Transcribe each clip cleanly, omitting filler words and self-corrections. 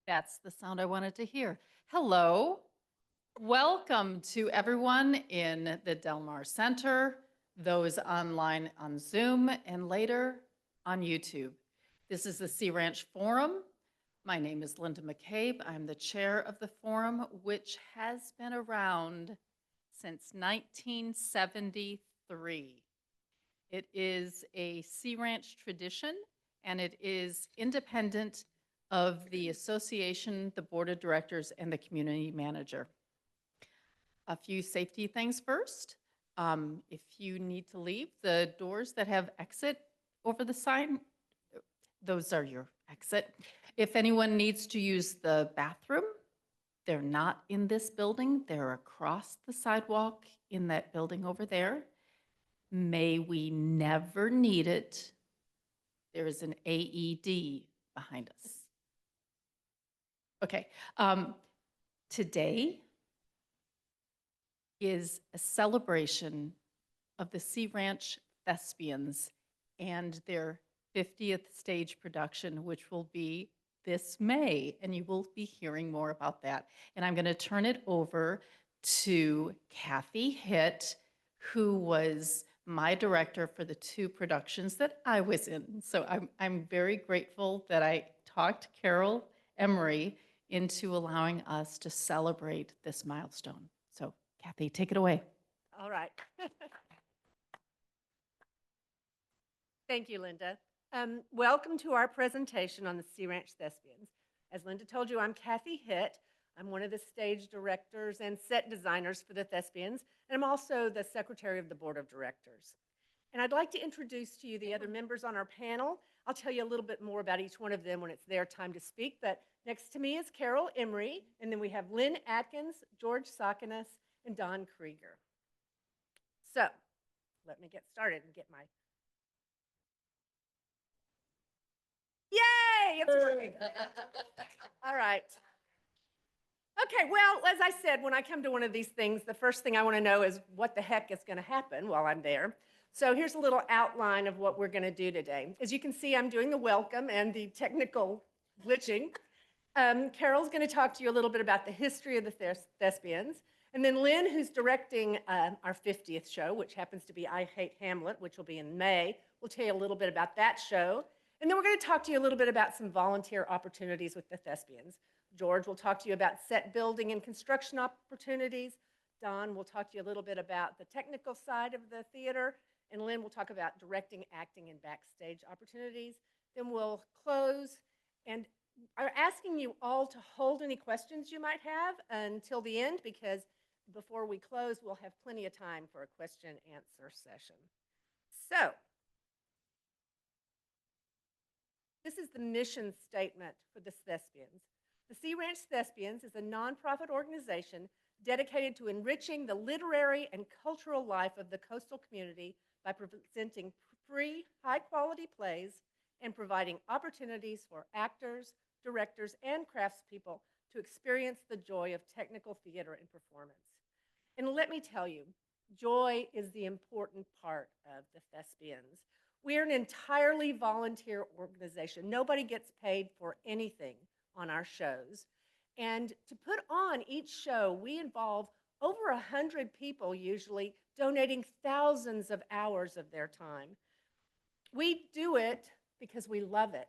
That's the sound I wanted to hear. Hello. Welcome to everyone in the Del Mar Center, those online on Zoom, and later on YouTube. This is the Sea Ranch Forum. My name is Linda McCabe. I'm the chair of the forum, which has been around since 1973. It is a Sea Ranch tradition, and it is independent of the association, the board of directors, and the community manager. A few safety things first. If you need to leave, the doors that have exit over the sign, those are your exit. If anyone needs to use the bathroom, they're not in this building. They're across the sidewalk in that building over there. May we never need it. There is an AED behind us. Okay, today is a celebration of the Sea Ranch Thespians and their 50th stage production, which will be this May, and you will be hearing more about that. And I'm going to turn it over to Kathye Hitt, who was my director for the two productions that I was in. So I'm very grateful that I talked Carol Emory into allowing us to celebrate this milestone. So Kathye, take it away. All right. Thank you, Linda. Welcome to our presentation on the Sea Ranch Thespians. As Linda told you, I'm Kathye Hitt. I'm one of the stage directors and set designers for the Thespians, and I'm also the secretary of the board of directors. And I'd like to introduce to you the other members on our panel. I'll tell you a little bit more about each one of them when it's their time to speak, but next to me is Carol Emory, and then we have Lynne Atkins, George Tsaconas, and Don Krieger. So, let me get started and get my... Yay! It's working. All right. Okay, well, as I said, when I come to one of these things, the first thing I want to know is what the heck is going to happen while I'm there. So here's a little outline of what we're going to do today. As you can see, I'm doing the welcome and the technical glitching. Carol's going to talk to you a little bit about the history of the Thespians. And then Lynne, who's directing our 50th show, which happens to be I Hate Hamlet, which will be in May, will tell you a little bit about that show. And then we're going to talk to you a little bit about some volunteer opportunities with the Thespians. George will talk to you about set building and construction opportunities. Don will talk to you a little bit about the technical side of the theater. And Lynne will talk about directing, acting, and backstage opportunities. Then we'll close and are asking you all to hold any questions you might have until the end, because before we close, we'll have plenty of time for a question-answer session. So, this is the mission statement for the Thespians. The Sea Ranch Thespians is a nonprofit organization dedicated to enriching the literary and cultural life of the coastal community by presenting free, high-quality plays and providing opportunities for actors, directors, and craftspeople to experience the joy of technical theater and performance. And let me tell you, joy is the important part of the Thespians. We are an entirely volunteer organization. Nobody gets paid for anything on our shows. And to put on each show, we involve over 100 people usually donating thousands of hours of their time. We do it because we love it.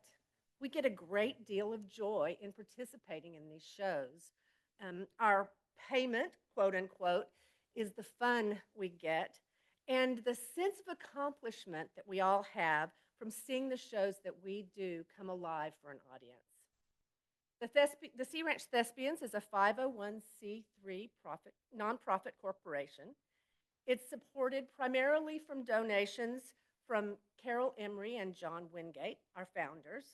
We get a great deal of joy in participating in these shows. Our payment, quote unquote, is the fun we get and the sense of accomplishment that we all have from seeing the shows that we do come alive for an audience. The Sea Ranch Thespians is a 501c3 nonprofit corporation. It's supported primarily from donations from Carol Emory and John Wingate, our founders,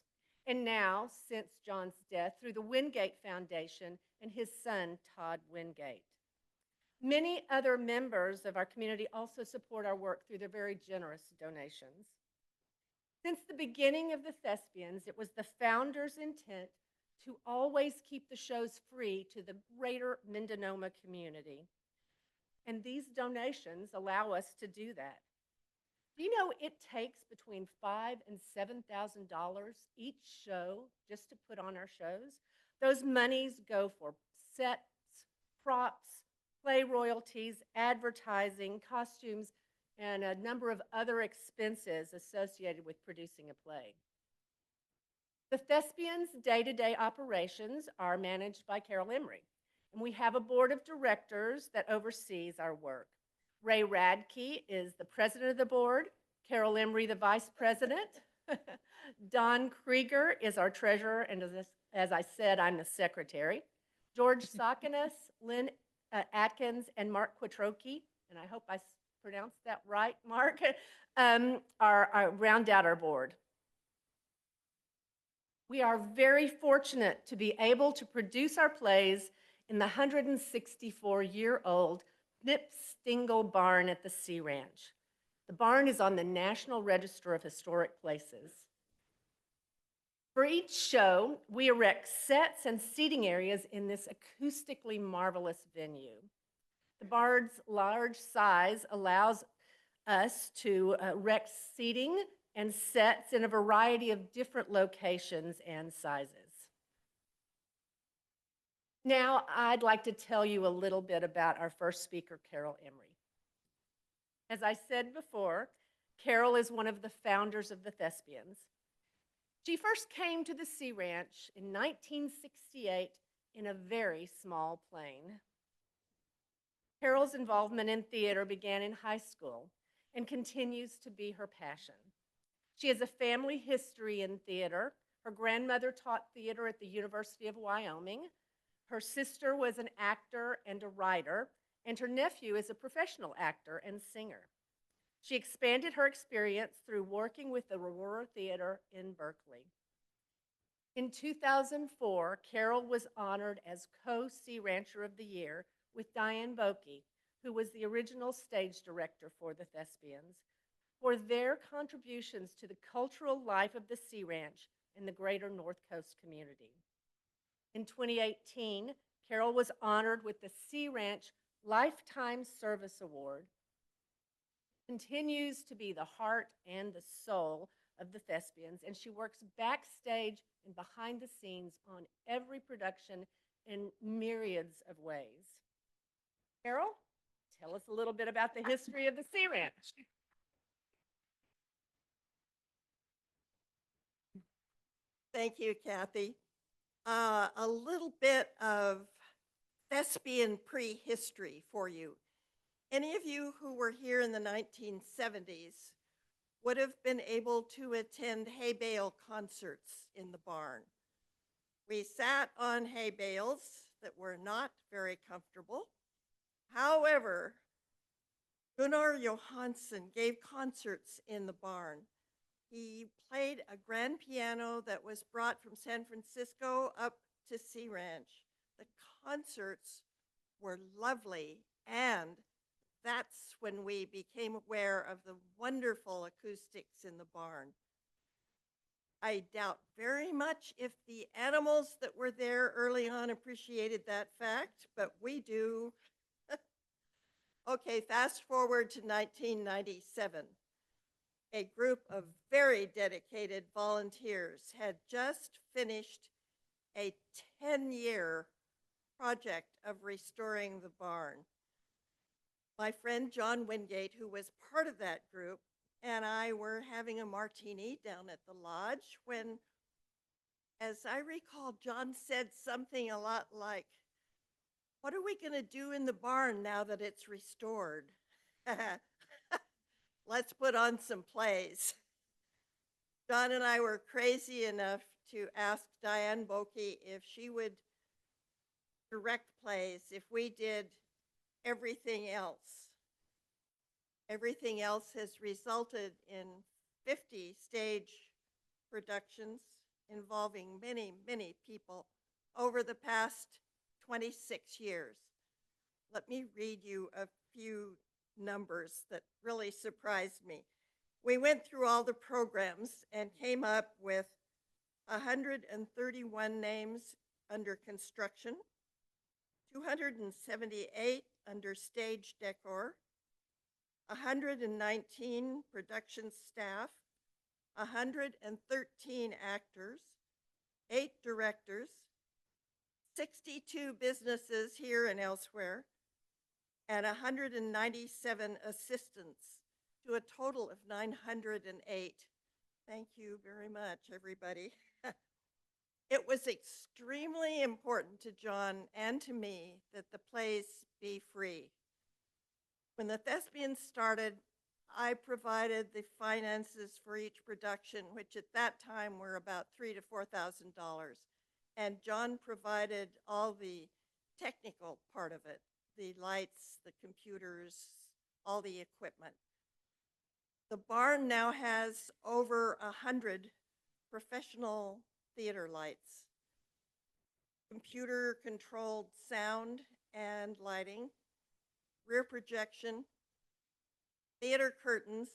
and now, since John's death, through the Wingate Foundation and his son, Todd Wingate. Many other members of our community also support our work through their very generous donations. Since the beginning of the Thespians, it was the founders' intent to always keep the shows free to the greater Mendonoma community. And these donations allow us to do that. Do you know it takes between $5,000 and $7,000 each show just to put on our shows? Those monies go for sets, props, play royalties, advertising, costumes, and a number of other expenses associated with producing a play. The Thespians' day-to-day operations are managed by Carol Emory, and we have a board of directors that oversees our work. Ray Radke is the president of the board, Carol Emory the vice president. Don Krieger is our treasurer, and as I said, I'm the secretary. George Tsaconas, Lynne Atkins, and Mark Quattrochi, and I hope I pronounced that right, Mark, round out our board. We are very fortunate to be able to produce our plays in the 164-year-old Knipstingle barn at the Sea Ranch. The barn is on the National Register of Historic Places. For each show, we erect sets and seating areas in this acoustically marvelous venue. The barn's large size allows us to erect seating and sets in a variety of different locations and sizes. Now, I'd like to tell you a little bit about our first speaker, Carol Emory. As I said before, Carol is one of the founders of the Thespians. She first came to the Sea Ranch in 1968 in a very small plane. Carol's involvement in theater began in high school and continues to be her passion. She has a family history in theater. Her grandmother taught theater at the University of Wyoming. Her sister was an actor and a writer, and her nephew is a professional actor and singer. She expanded her experience through working with the Aurora Theater in Berkeley. In 2004, Carol was honored as Co-Sea Rancher of the Year with Diane Boakey, who was the original stage director for the Thespians, for their contributions to the cultural life of the Sea Ranch and the greater North Coast community. In 2018, Carol was honored with the Sea Ranch Lifetime Service Award. Continues to be the heart and the soul of the Thespians, and she works backstage and behind the scenes on every production in myriads of ways. Carol, tell us a little bit about the history of the Sea Ranch. Thank you, Kathye. A little bit of Thespian prehistory for you. Any of you who were here in the 1970s would have been able to attend hay bale concerts in the barn. We sat on hay bales that were not very comfortable. However, Gunnar Johansson gave concerts in the barn. He played a grand piano that was brought from San Francisco up to Sea Ranch. The concerts were lovely, and that's when we became aware of the wonderful acoustics in the barn. I doubt very much if the animals that were there early on appreciated that fact, but we do. Okay, fast forward to 1997. A group of very dedicated volunteers had just finished a 10-year project of restoring the barn. My friend John Wingate, who was part of that group, and I were having a martini down at the lodge when, as I recall, John said something a lot like, "What are we going to do in the barn now that it's restored? Let's put on some plays." John and I were crazy enough to ask Diane Boakey if she would direct plays if we did everything else. Everything else has resulted in 50 stage productions involving many, many people over the past 26 years. Let me read you a few numbers that really surprised me. We went through all the programs and came up with 131 names under construction, 278 under stage decor, 119 production staff, 113 actors, 8 directors, 62 businesses here and elsewhere, and 197 assistants to a total of 908. Thank you very much, everybody. It was extremely important to John and to me that the plays be free. When the Thespians started, I provided the finances for each production, which at that time were about $3,000 to $4,000. And John provided all the technical part of it, the lights, the computers, all the equipment. The barn now has over 100 professional theater lights, computer-controlled sound and lighting, rear projection, theater curtains,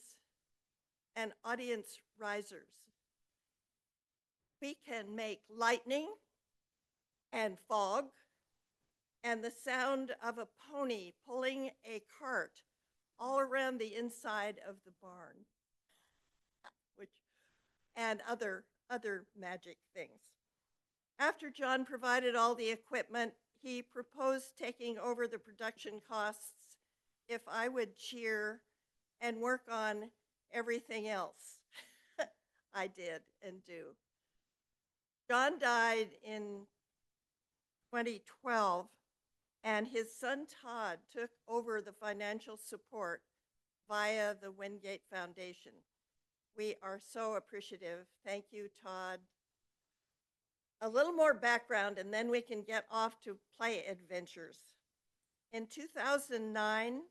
and audience risers. We can make lightning and fog and the sound of a pony pulling a cart all around the inside of the barn, and other magic things. After John provided all the equipment, he proposed taking over the production costs if I would cheer and work on everything else. I did and do. John died in 2012, and his son Todd took over the financial support via the Wingate Foundation. We are so appreciative. Thank you, Todd. A little more background, and then we can get off to play adventures. In 2009,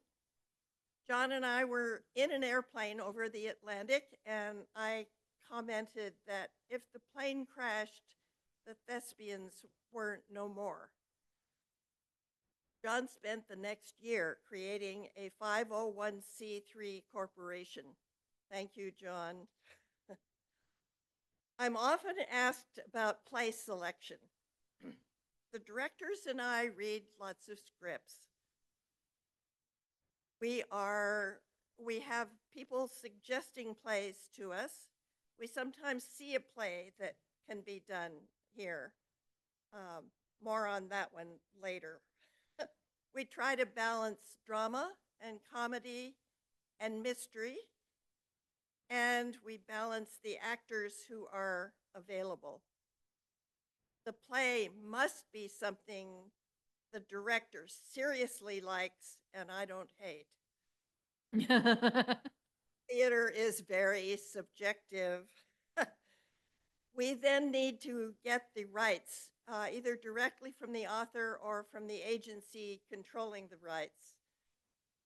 John and I were in an airplane over the Atlantic, and I commented that if the plane crashed, the Thespians were no more. John spent the next year creating a 501c3 corporation. Thank you, John. I'm often asked about play selection. The directors and I read lots of scripts. We have people suggesting plays to us. We sometimes see a play that can be done here. More on that one later. We try to balance drama and comedy and mystery, and we balance the actors who are available. The play must be something the director seriously likes and I don't hate. Theater is very subjective. We then need to get the rights, either directly from the author or from the agency controlling the rights.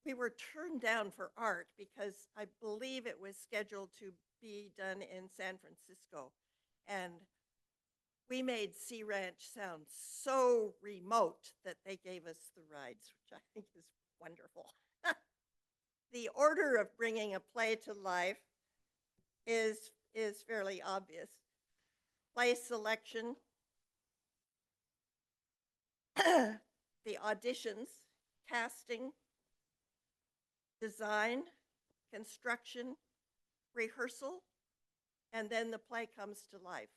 We were turned down for art because I believe it was scheduled to be done in San Francisco. And we made Sea Ranch sound so remote that they gave us the rights, which I think is wonderful. The order of bringing a play to life is fairly obvious. Play selection, the auditions, casting, design, construction, rehearsal, and then the play comes to life.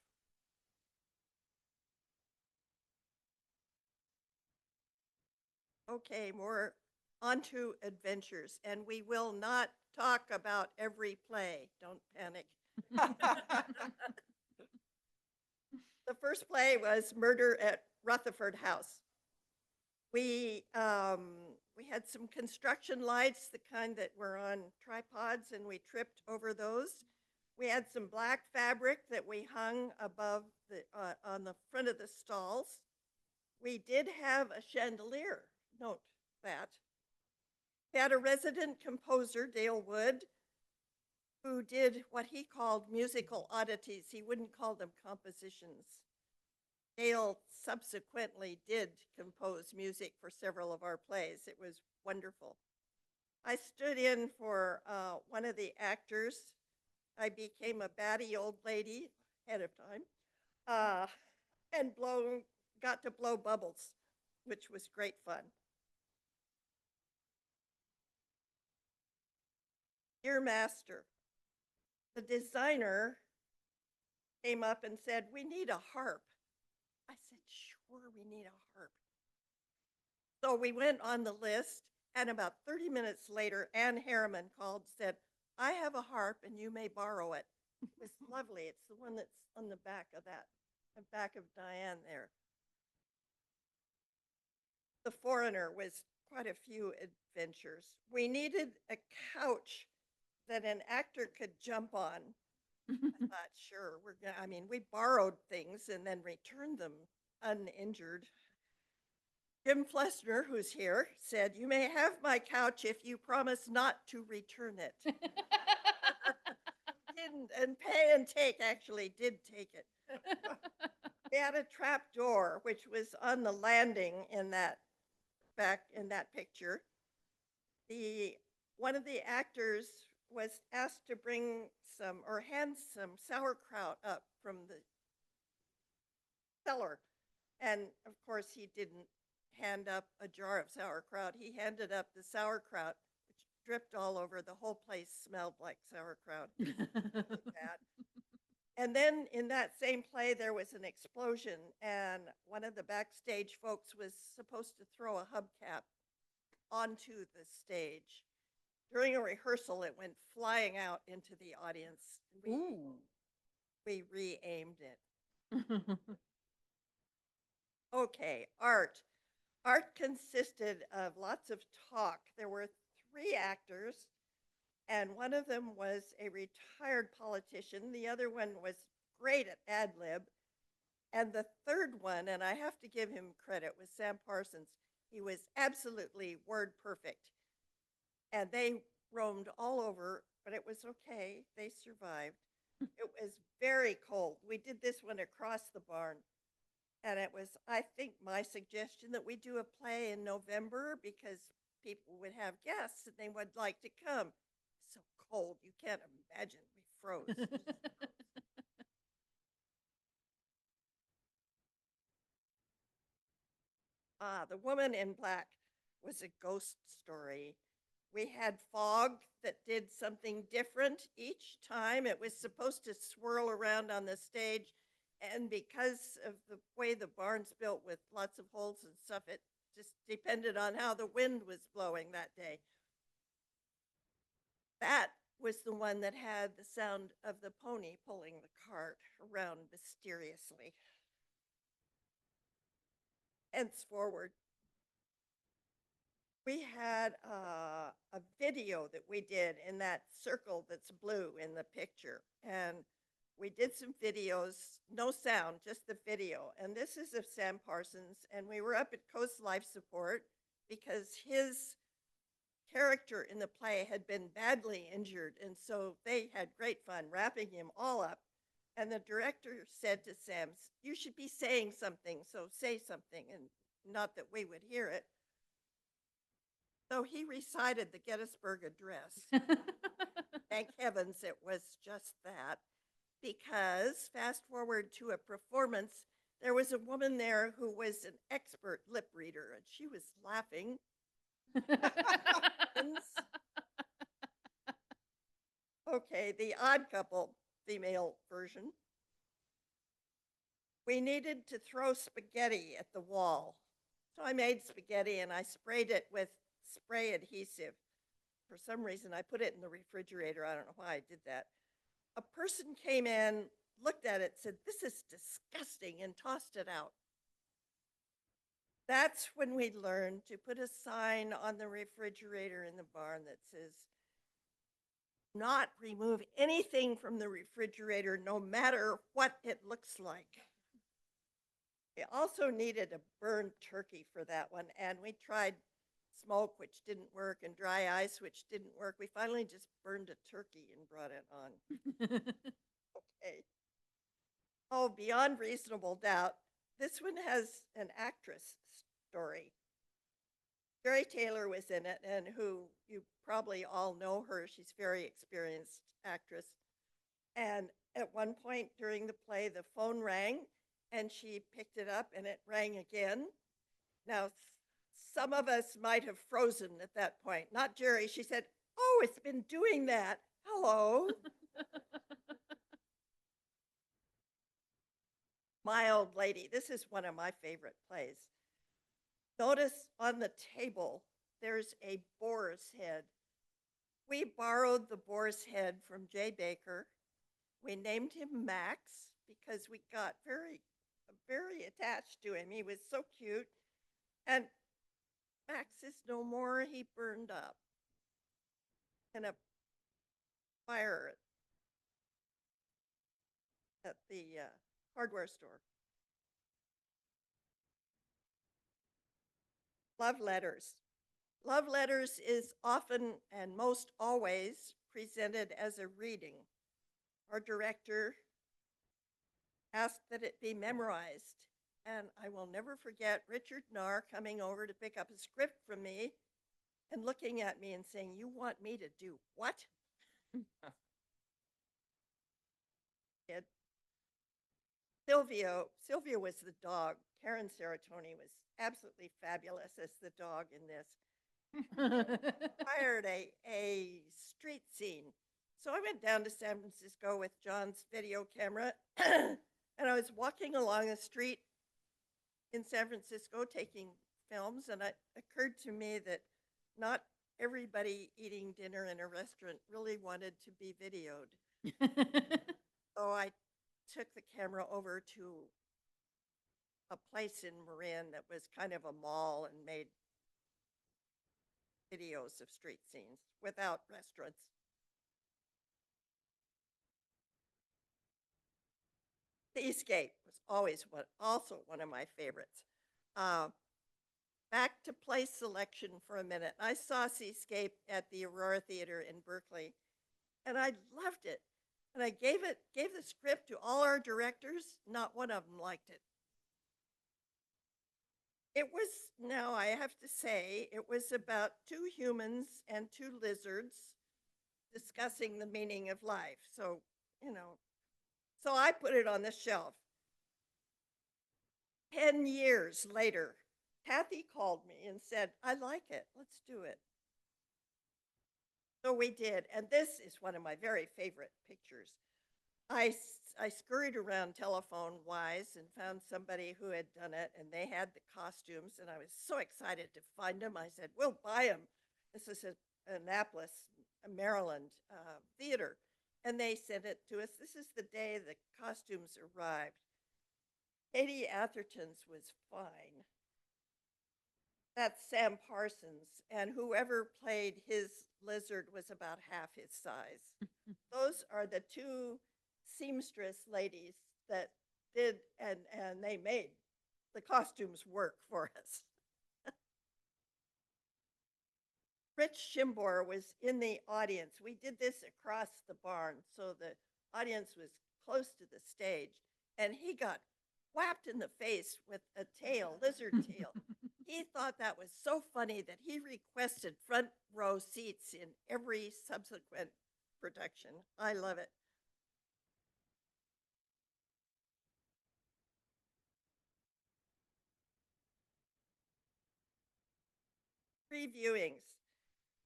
Okay, more onto adventures, and we will not talk about every play. Don't panic. The first play was Murder at Rutherford House. We had some construction lights, the kind that were on tripods, and we tripped over those. We had some black fabric that we hung above on the front of the stalls. We did have a chandelier, note that. We had a resident composer, Dale Wood, who did what he called musical oddities. He wouldn't call them compositions. Dale subsequently did compose music for several of our plays. It was wonderful. I stood in for one of the actors. I became a batty old lady ahead of time and got to blow bubbles, which was great fun. Dear Master, the designer came up and said, "We need a harp." I said, sure, we need a harp. So we went on the list, and about 30 minutes later, Ann Harriman called, said, I have a harp and you may borrow it. It was lovely. It's the one that's on the back of that, the back of Diane there. The Foreigner was quite a few adventures. We needed a couch that an actor could jump on. I thought, sure, I mean, we borrowed things and then returned them uninjured. Jim Flessner, who's here, said, you may have my couch if you promise not to return it. Didn't, and Pay and Take actually did take it. We had a trap door, which was on the landing in that back in that picture. One of the actors was asked to bring some or hand some sauerkraut up from the cellar. And of course, he didn't hand up a jar of sauerkraut. He handed up the sauerkraut, which dripped all over. The whole place smelled like sauerkraut. Bad. And then in that same play, there was an explosion, and one of the backstage folks was supposed to throw a hubcap onto the stage. During a rehearsal, it went flying out into the audience. We re-aimed it. Okay, art. Art consisted of lots of talk. There were 3 actors, and one of them was a retired politician. The other one was great at ad lib. And the third one, and I have to give him credit, was Sam Parsons. He was absolutely word perfect. And they roamed all over, but it was okay. They survived. It was very cold. We did this one across the barn. And it was, I think, my suggestion that we do a play in November because people would have guests and they would like to come. So cold, you can't imagine. We froze. The Woman in Black was a ghost story. We had fog that did something different each time. It was supposed to swirl around on the stage. And because of the way the barn's built with lots of holes and stuff, it just depended on how the wind was blowing that day. That was the one that had the sound of the pony pulling the cart around mysteriously. Henceforward, we had a video that we did in that circle that's blue in the picture. And we did some videos, no sound, just the video. And this is of Sam Parsons. And we were up at Coast Life Support because his character in the play had been badly injured. And so they had great fun wrapping him all up. And the director said to Sam, you should be saying something, so say something, and not that we would hear it. So he recited the Gettysburg Address. Thank heavens it was just that. Because fast forward to a performance, there was a woman there who was an expert lip reader, and she was laughing. Okay, The Odd Couple, female version. We needed to throw spaghetti at the wall. So I made spaghetti and I sprayed it with spray adhesive. For some reason, I put it in the refrigerator. I don't know why I did that. A person came in, looked at it, said, this is disgusting, and tossed it out. That's when we learned to put a sign on the refrigerator in the barn that says, not remove anything from the refrigerator, no matter what it looks like. We also needed a burned turkey for that one, and we tried smoke, which didn't work, and dry ice, which didn't work. We finally just burned a turkey and brought it on. Okay. Oh, Beyond Reasonable Doubt. This one has an actress story. Jerry Taylor was in it, and who you probably all know her. She's a very experienced actress. And at one point during the play, the phone rang, and she picked it up, and it rang again. Now, some of us might have frozen at that point. Not Jerry. She said, oh, it's been doing that. Hello. My Old Lady. This is one of my favorite plays. Notice on the table, there's a boar's head. We borrowed the boar's head from J. Baker. We named him Max because we got very attached to him. He was so cute. And Max is no more. He burned up in a fire at the hardware store. Love letters. Love letters is often and most always presented as a reading. Our director asked that it be memorized. And I will never forget Richard Narr coming over to pick up a script from me and looking at me and saying, "You want me to do what?" Kid. Sylvia was the dog. Karen Seratoni was absolutely fabulous as the dog in this. Hired a street scene. So I went down to San Francisco with John's video camera and I was walking along the street in San Francisco taking films, and it occurred to me that not everybody eating dinner in a restaurant really wanted to be videoed. So I took the camera over to a place in Marin that was kind of a mall and made videos of street scenes without restaurants. Seascape was always also one of my favorites. Back to place selection for a minute. I saw Seascape at the Aurora Theater in Berkeley, and I loved it. And I gave the script to all our directors. Not one of them liked it. It was, now I have to say, it was about two humans and two lizards discussing the meaning of life. So, so I put it on the shelf. 10 years later, Kathye called me and said, "I like it, let's do it." So we did, and this is one of my very favorite pictures. I scurried around telephone-wise and found somebody who had done it, and they had the costumes, and I was so excited to find them. I said, "We'll buy them." This is a Annapolis, Maryland theater, and they sent it to us. This is the day the costumes arrived. Katie Atherton's was fine. That's Sam Parsons, and whoever played his lizard was about half his size. Those are the two seamstress ladies that did, and they made the costumes work for us. Rich Shimbor was in the audience. We did this across the barn, so the audience was close to the stage, and he got whapped in the face with a tail, lizard tail. He thought that was so funny that he requested front row seats in every subsequent production. I love it. Previewings.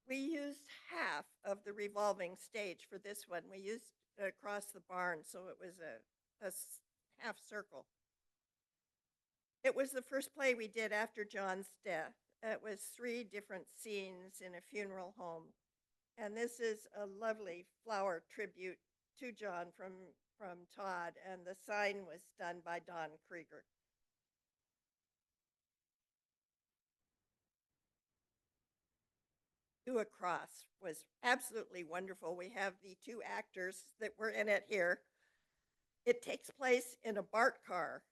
We used half of the revolving stage for this one. We used it across the barn, so it was a half circle. It was the first play we did after John's death. It was 3 different scenes in a funeral home. And this is a lovely flower tribute to John from Todd, and the sign was done by Don Krieger. Two Across was absolutely wonderful. We have the 2 actors that were in it here. It takes place in a BART car,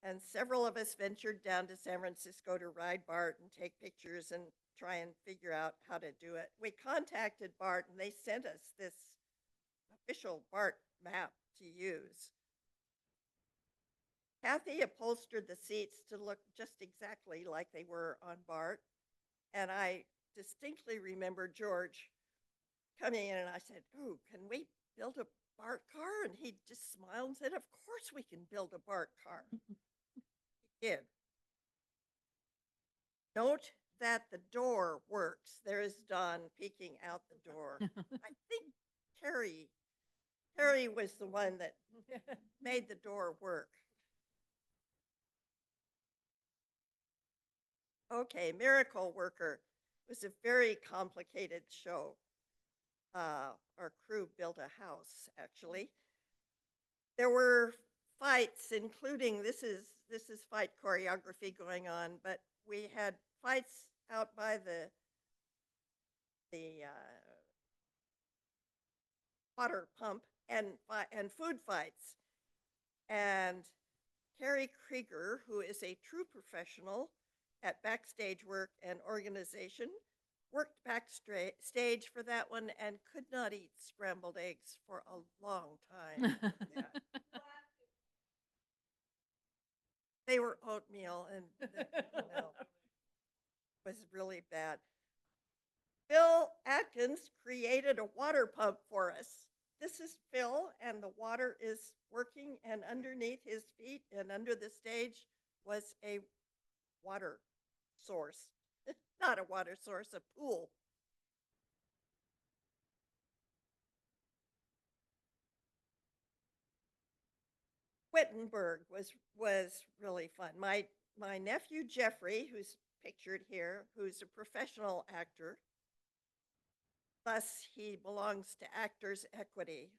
and several of us ventured down to San Francisco to ride BART and take pictures and try and figure out how to do it. We contacted BART, and they sent us this official BART map to use. Kathye upholstered the seats to look just exactly like they were on BART, and I distinctly remember George coming in, and I said, "Oh, can we build a BART car?" And he just smiled and said, "Of course we can build a BART car." He did. Note that the door works. There is Don peeking out the door. I think Terry was the one that made the door work. Okay, Miracle Worker was a very complicated show. Our crew built a house, actually. There were fights, including this is fight choreography going on, but we had fights out by the water pump and food fights. And Carrie Krieger, who is a true professional at backstage work and organization, worked backstage for that one and could not eat scrambled eggs for a long time. Yeah. They were oatmeal and was really bad. Phil Atkins created a water pump for us. This is Phil, and the water is working, and underneath his feet and under the stage was a water source. Not a water source, a pool. Wittenberg was really fun. My nephew Jeffrey, who's pictured here, who's a professional actor, thus he belongs to Actors Equity.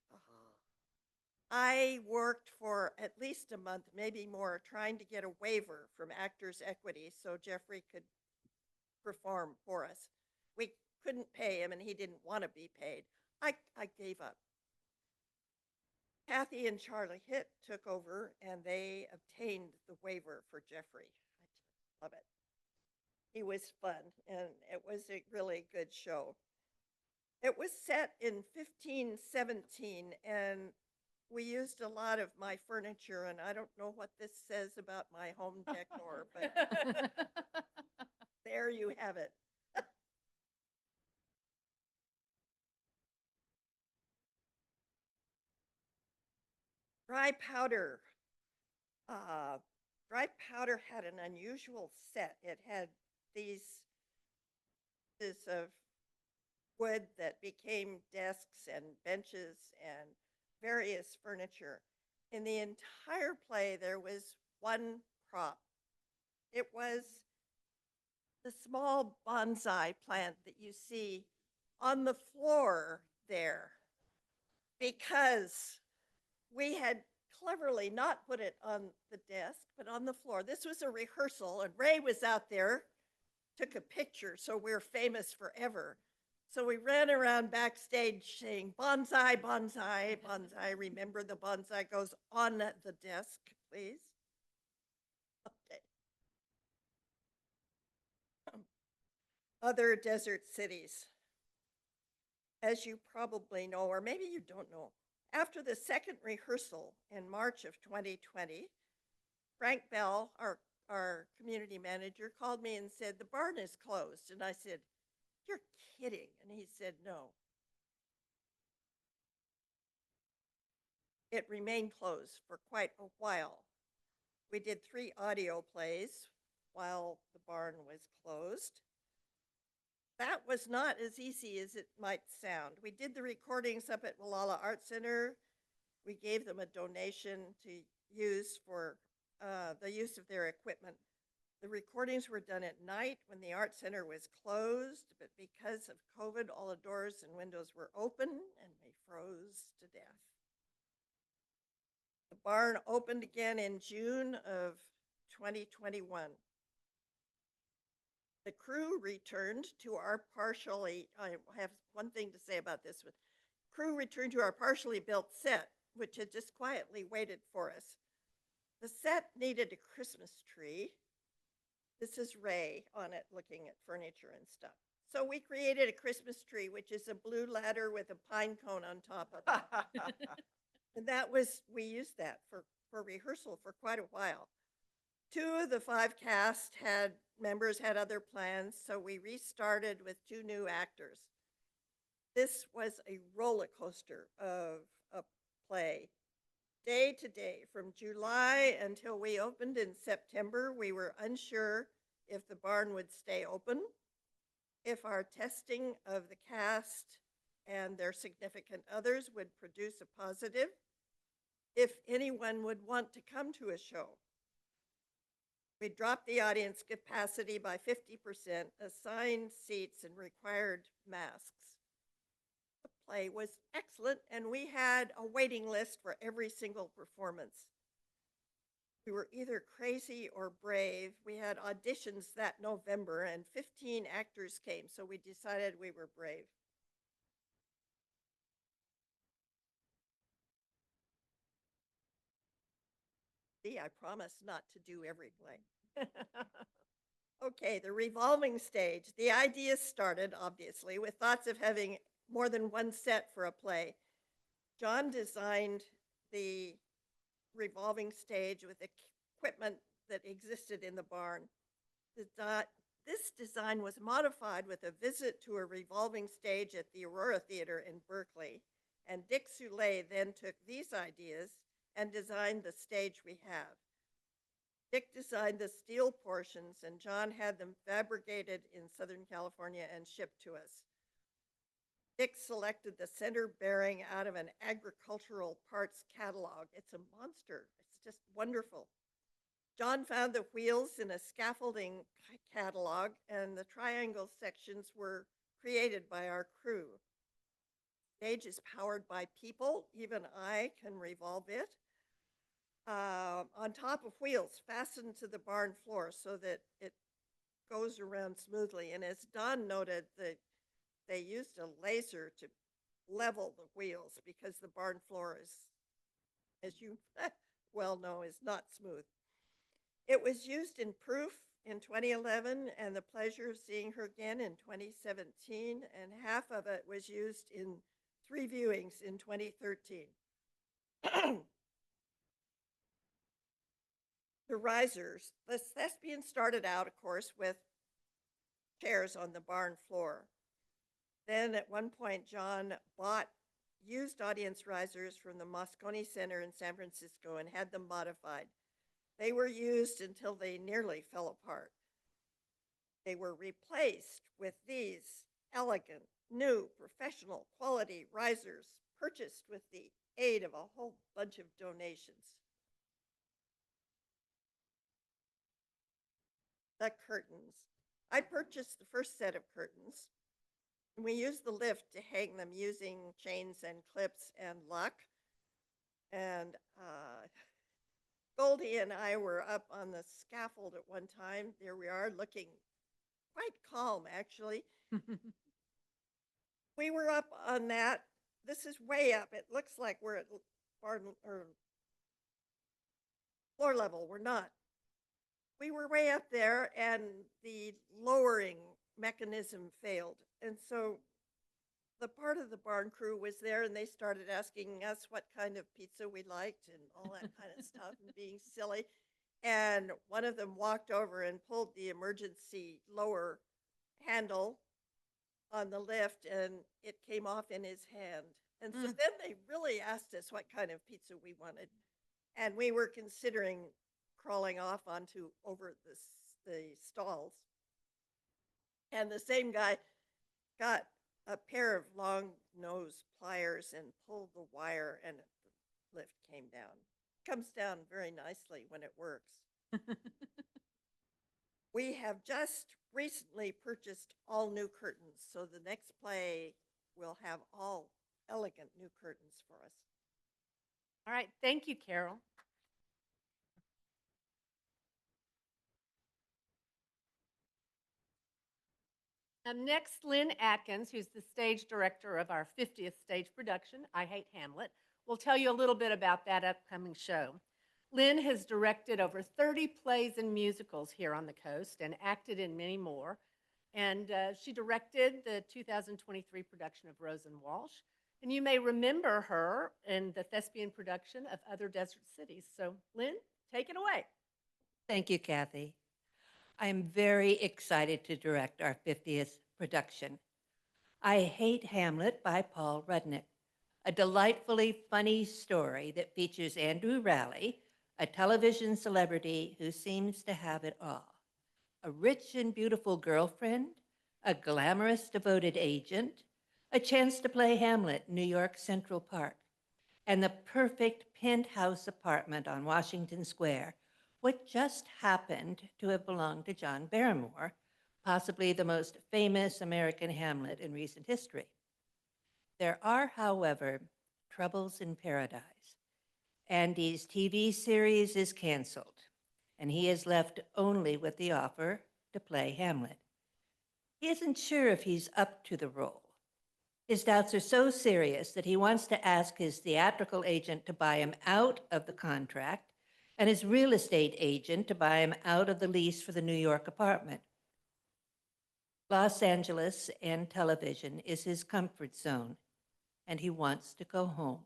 I worked for at least a month, maybe more, trying to get a waiver from Actors Equity so Jeffrey could perform for us. We couldn't pay him and he didn't want to be paid. I gave up. Kathye and Charlie Hitt took over and they obtained the waiver for Jeffrey. I love it. He was fun and it was a really good show. It was set in 1517 and we used a lot of my furniture, and I don't know what this says about my home decor, but there you have it. Dry powder. Dry powder had an unusual set. It had these pieces of wood that became desks and benches and various furniture. In the entire play, there was one prop. It was the small bonsai plant that you see on the floor there, because we had cleverly not put it on the desk, but on the floor. This was a rehearsal, and Ray was out there, took a picture, so we're famous forever. So we ran around backstage saying, bonsai, bonsai, bonsai. Remember, the bonsai goes on the desk, please. Okay. Other desert cities. As you probably know, or maybe you don't know, after the second rehearsal in March of 2020, Frank Bell, our community manager, called me and said, the barn is closed. And I said, you're kidding. And he said, no. It remained closed for quite a while. We did 3 audio plays while the barn was closed. That was not as easy as it might sound. We did the recordings up at Wallala Art Center. We gave them a donation to use for the use of their equipment. The recordings were done at night when the art center was closed, but because of COVID, all the doors and windows were open and they froze to death. The barn opened again in June of 2021. The crew returned to our I have one thing to say about this one. Crew returned to our partially built set, which had just quietly waited for us. The set needed a Christmas tree. This is Ray on it looking at furniture and stuff. So we created a Christmas tree, which is a blue ladder with a pine cone on top of it. And we used that for rehearsal for quite a while. 2 of the 5 cast members had other plans, so we restarted with 2 new actors. This was a roller coaster of a play. Day to day, from July until we opened in September, we were unsure if the barn would stay open, if our testing of the cast and their significant others would produce a positive, if anyone would want to come to a show. We dropped the audience capacity by 50%, assigned seats, and required masks. The play was excellent, and we had a waiting list for every single performance. We were either crazy or brave. We had auditions that November, and 15 actors came, so we decided we were brave. See, I promise not to do every play. Okay, the revolving stage. The idea started, obviously, with thoughts of having more than one set for a play. John designed the revolving stage with equipment that existed in the barn. This design was modified with a visit to a revolving stage at the Aurora Theater in Berkeley, and Dick Soule then took these ideas and designed the stage we have. Dick designed the steel portions, and John had them fabricated in Southern California and shipped to us. Dick selected the center bearing out of an agricultural parts catalog. It's a monster. It's just wonderful. John found the wheels in a scaffolding catalog, and the triangle sections were created by our crew. Stage is powered by people. Even I can revolve it. On top of wheels fastened to the barn floor so that it goes around smoothly. And as Don noted, they used a laser to level the wheels because the barn floor is, as you well know, is not smooth. It was used in Proof in 2011 and The Pleasure of Seeing Her Again in 2017, and half of it was used in 3 viewings in 2013. The risers. The Thespian started out, of course, with chairs on the barn floor. Then at one point, John bought used audience risers from the Moscone Center in San Francisco and had them modified. They were used until they nearly fell apart. They were replaced with these elegant, new, professional quality risers purchased with the aid of a whole bunch of donations. The curtains. I purchased the first set of curtains. We used the lift to hang them using chains and clips and luck. And Goldie and I were up on the scaffold at one time. There we are, looking quite calm, actually. We were up on that. This is way up. It looks like we're at barn or floor level. We're not. We were way up there, and the lowering mechanism failed. And so the part of the barn crew was there, and they started asking us what kind of pizza we liked and all that kind of stuff and being silly. And one of them walked over and pulled the emergency lower handle on the lift, and it came off in his hand. And so then they really asked us what kind of pizza we wanted. And we were considering crawling off onto over the stalls. And the same guy got a pair of long nose pliers and pulled the wire, and the lift came down. Comes down very nicely when it works. We have just recently purchased all new curtains, so the next play will have all elegant new curtains for us. All right, thank you, Carol. Next, Lynne Atkins, who's the stage director of our 50th stage production, I Hate Hamlet, will tell you a little bit about that upcoming show. Lynne has directed over 30 plays and musicals here on the coast and acted in many more. And she directed the 2023 production of Rose and Walsh. And you may remember her in the Thespian production of Other Desert Cities. So Lynne, take it away. Thank you, Kathye. I am very excited to direct our 50th production, I Hate Hamlet by Paul Rudnick, a delightfully funny story that features Andrew Raleigh, a television celebrity who seems to have it all. A rich and beautiful girlfriend, a glamorous devoted agent, a chance to play Hamlet in New York Central Park, and the perfect penthouse apartment on Washington Square what just happened to have belonged to John Barrymore, possibly the most famous American Hamlet in recent history. There are, however, troubles in paradise. Andy's TV series is canceled, and he is left only with the offer to play Hamlet. He isn't sure if he's up to the role. His doubts are so serious that he wants to ask his theatrical agent to buy him out of the contract and his real estate agent to buy him out of the lease for the New York apartment. Los Angeles and television is his comfort zone, and he wants to go home.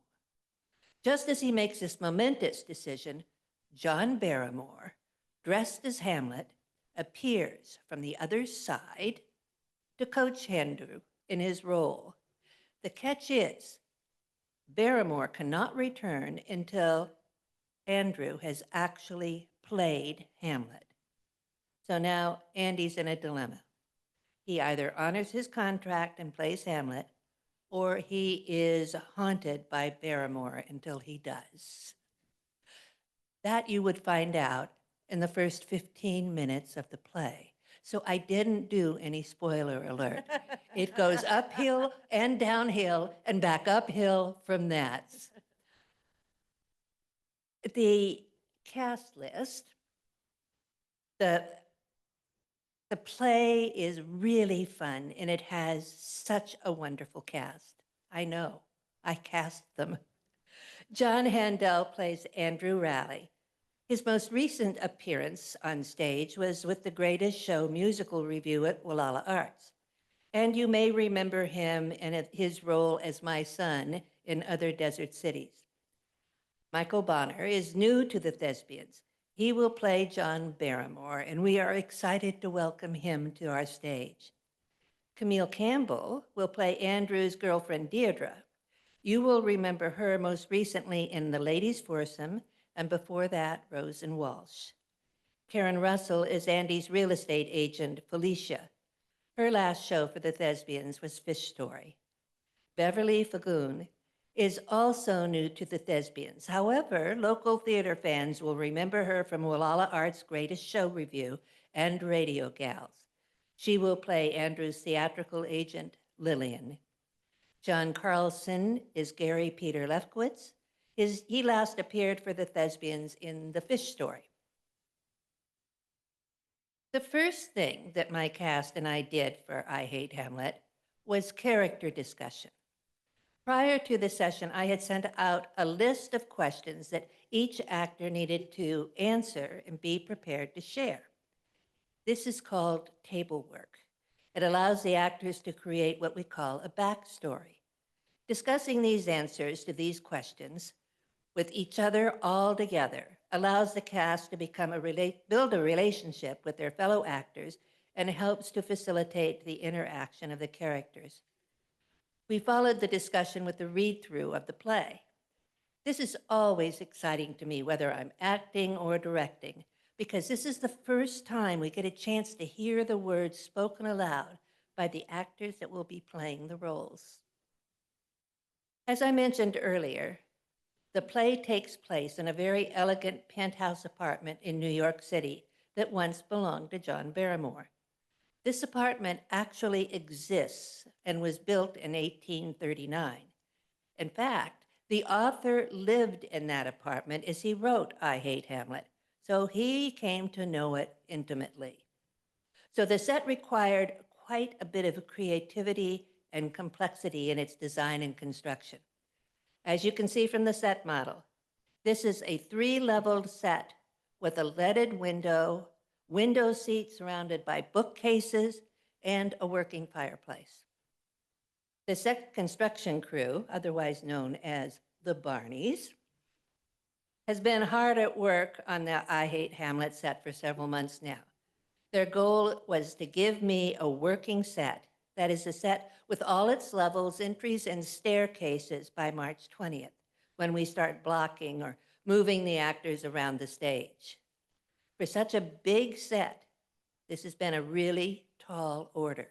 Just as he makes this momentous decision, John Barrymore, dressed as Hamlet, appears from the other side to coach Andrew in his role. The catch is, Barrymore cannot return until Andrew has actually played Hamlet. So now Andy's in a dilemma. He either honors his contract and plays Hamlet, or he is haunted by Barrymore until he does. That you would find out in the first 15 minutes of the play. So I didn't do any spoiler alert. It goes uphill and downhill and back uphill from that. The cast list, the play is really fun, and it has such a wonderful cast. I know, I cast them. John Handel plays Andrew Raleigh. His most recent appearance on stage was with the Greatest Show musical review at Wallala Arts. And you may remember him in his role as my son in Other Desert Cities. Michael Bonner is new to the Thespians. He will play John Barrymore, and we are excited to welcome him to our stage. Camille Campbell will play Andrew's girlfriend, Deirdre. You will remember her most recently in The Ladies' Foursome, and before that, Rose and Walsh. Karen Russell is Andy's real estate agent, Felicia. Her last show for the Thespians was Fish Story. Beverly Fagoon is also new to the Thespians. However, local theater fans will remember her from Wallala Arts' Greatest Show review and Radio Gals. She will play Andrew's theatrical agent, Lillian. John Carlson is Gary Peter Lefkowitz. He last appeared for the Thespians in The Fish Story. The first thing that my cast and I did for I Hate Hamlet was character discussion. Prior to the session, I had sent out a list of questions that each actor needed to answer and be prepared to share. This is called table work. It allows the actors to create what we call a backstory. Discussing these answers to these questions with each other all together allows the cast to build a relationship with their fellow actors and helps to facilitate the interaction of the characters. We followed the discussion with the read-through of the play. This is always exciting to me, whether I'm acting or directing, because this is the first time we get a chance to hear the words spoken aloud by the actors that will be playing the roles. As I mentioned earlier, the play takes place in a very elegant penthouse apartment in New York City that once belonged to John Barrymore. This apartment actually exists and was built in 1839. In fact, the author lived in that apartment as he wrote I Hate Hamlet, so he came to know it intimately. So the set required quite a bit of creativity and complexity in its design and construction. As you can see from the set model, this is a 3-leveled set with a leaded window seats surrounded by bookcases, and a working fireplace. The set construction crew, otherwise known as the Barneys, has been hard at work on the I Hate Hamlet set for several months now. Their goal was to give me a working set, that is a set with all its levels, entries, and staircases by March 20th, when we start blocking or moving the actors around the stage. For such a big set, this has been a really tall order.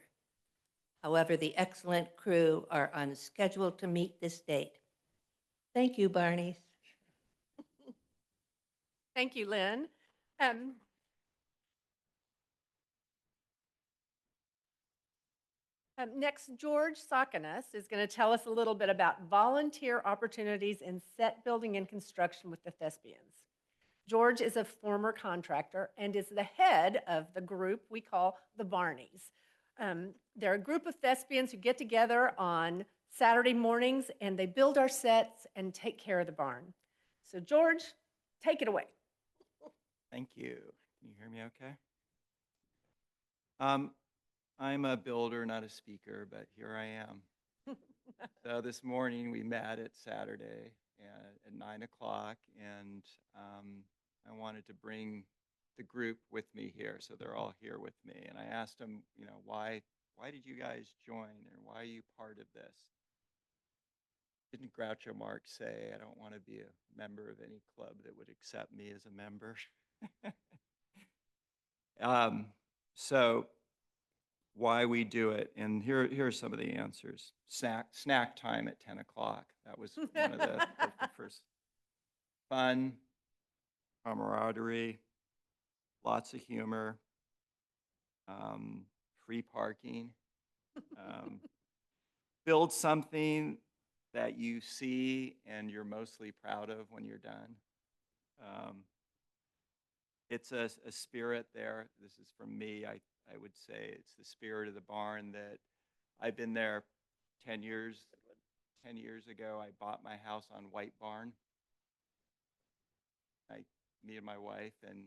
However, the excellent crew are on schedule to meet this date. Thank you, Barneys. Thank you, Lynn. Um, Next, George Tsaconas is going to tell us a little bit about volunteer opportunities in set building and construction with the Thespians. George is a former contractor and is the head of the group we call the Barneys. They're a group of thespians who get together on Saturday mornings and they build our sets and take care of the barn. So George, take it away. Thank you. Can you hear me okay? I'm a builder, not a speaker, but here I am. So this morning we met at Saturday at 9 o'clock, and I wanted to bring the group with me here, so they're all here with me. And I asked them, why did you guys join, or why are you part of this? Didn't Groucho Marx say, I don't want to be a member of any club that would accept me as a member? So why we do it, and here are some of the answers. Snack time at 10 o'clock. That was one of the first. Fun, camaraderie, lots of humor, free parking. Build something that you see and you're mostly proud of when you're done. It's a spirit there. This is from me. I would say it's the spirit of the barn that I've been there 10 years. 10 years ago, I bought my house on White Barn. Me and my wife, and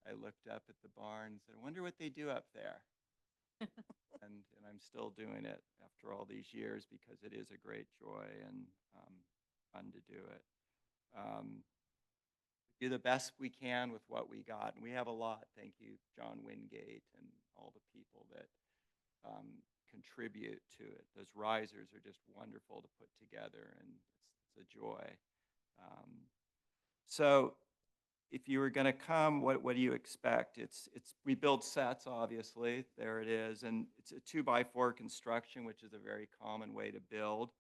I looked up at the barn and said, I wonder what they do up there. and I'm still doing it after all these years because it is a great joy and fun to do it. Do the best we can with what we got, and we have a lot. Thank you, John Wingate, and all the people that contribute to it. Those risers are just wonderful to put together, and it's a joy. So if you were going to come, what do you expect? We build sets, obviously. There it is, and it's a 2x4 construction, which is a very common way to build.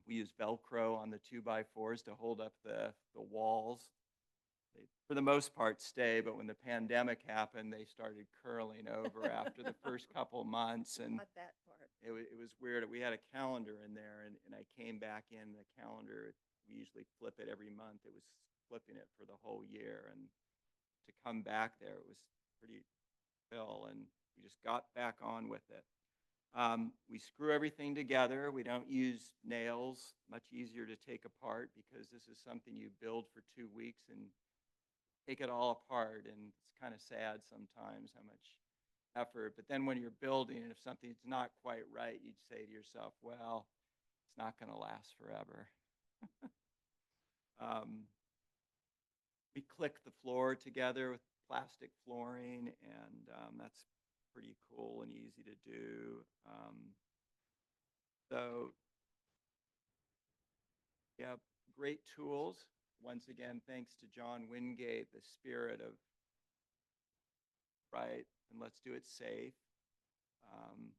We use Velcro on the 2x4s to hold up the walls. They, for the most part, stay, but when the pandemic happened, they started curling over after the first couple months, and Not that part. it was weird. We had a calendar in there, and I came back in the calendar. We usually flip it every month. It was flipping it for the whole year, and to come back there, it was pretty fill, and we just got back on with it. We screw everything together. We don't use nails. Much easier to take apart because this is something you build for 2 weeks and take it all apart, and it's kind of sad sometimes how much effort. But then when you're building, and if something's not quite right, you'd say to yourself, well, it's not going to last forever. We click the floor together with plastic flooring, and that's pretty cool and easy to do. So, yeah, great tools. Once again, thanks to John Wingate, the spirit of right, and let's do it safe.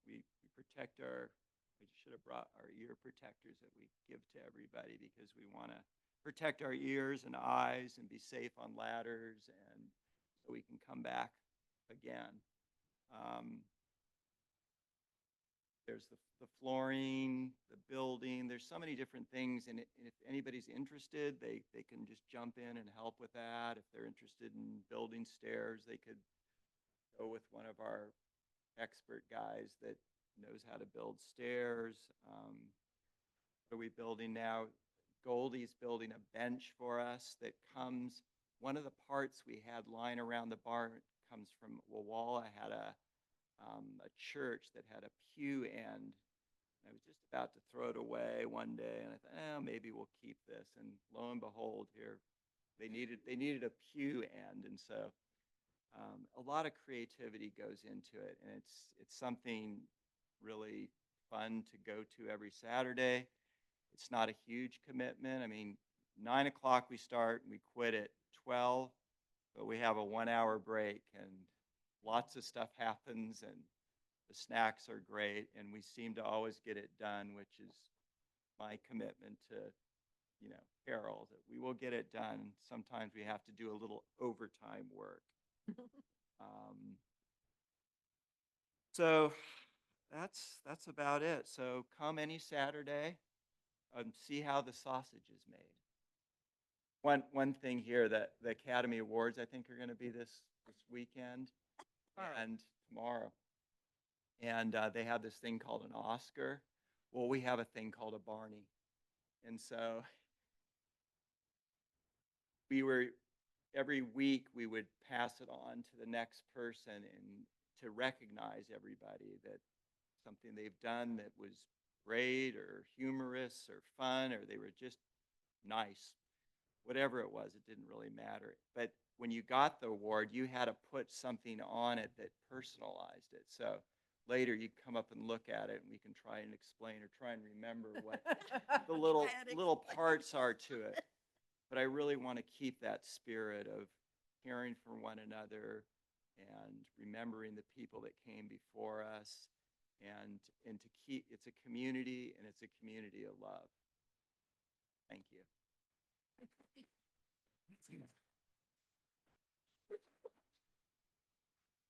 We protect we should have brought our ear protectors that we give to everybody because we want to protect our ears and eyes and be safe on ladders, and so we can come back again. There's the flooring, the building. There's so many different things, and if anybody's interested, they can just jump in and help with that. If they're interested in building stairs, they could go with one of our expert guys that knows how to build stairs. What are we building now? Goldie's building a bench for us that comes, one of the parts we had lying around the barn comes from a wall. I had a church that had a pew end. I was just about to throw it away one day, and I thought, maybe we'll keep this. And lo and behold, here they needed a pew end, and so a lot of creativity goes into it, and it's something really fun to go to every Saturday. It's not a huge commitment. I mean, 9 o'clock we start, and we quit at 12, but we have a 1-hour break, and lots of stuff happens, and the snacks are great, and we seem to always get it done, which is my commitment to Carol, that we will get it done. Sometimes we have to do a little overtime work. So that's about it. So come any Saturday and see how the sausage is made. One thing here, that the Academy Awards, I think, are going to be this weekend and tomorrow. And they have this thing called an Oscar. Well, we have a thing called a Barney. And so every week we would pass it on to the next person and to recognize everybody that something they've done that was great or humorous or fun, or they were just nice. Whatever it was, it didn't really matter. But when you got the award, you had to put something on it that personalized it. So later you come up and look at it and we can try and explain or try and remember what the little parts are to it. But I really want to keep that spirit of caring for one another and remembering the people that came before us, and to keep, it's a community, and it's a community of love. Thank you.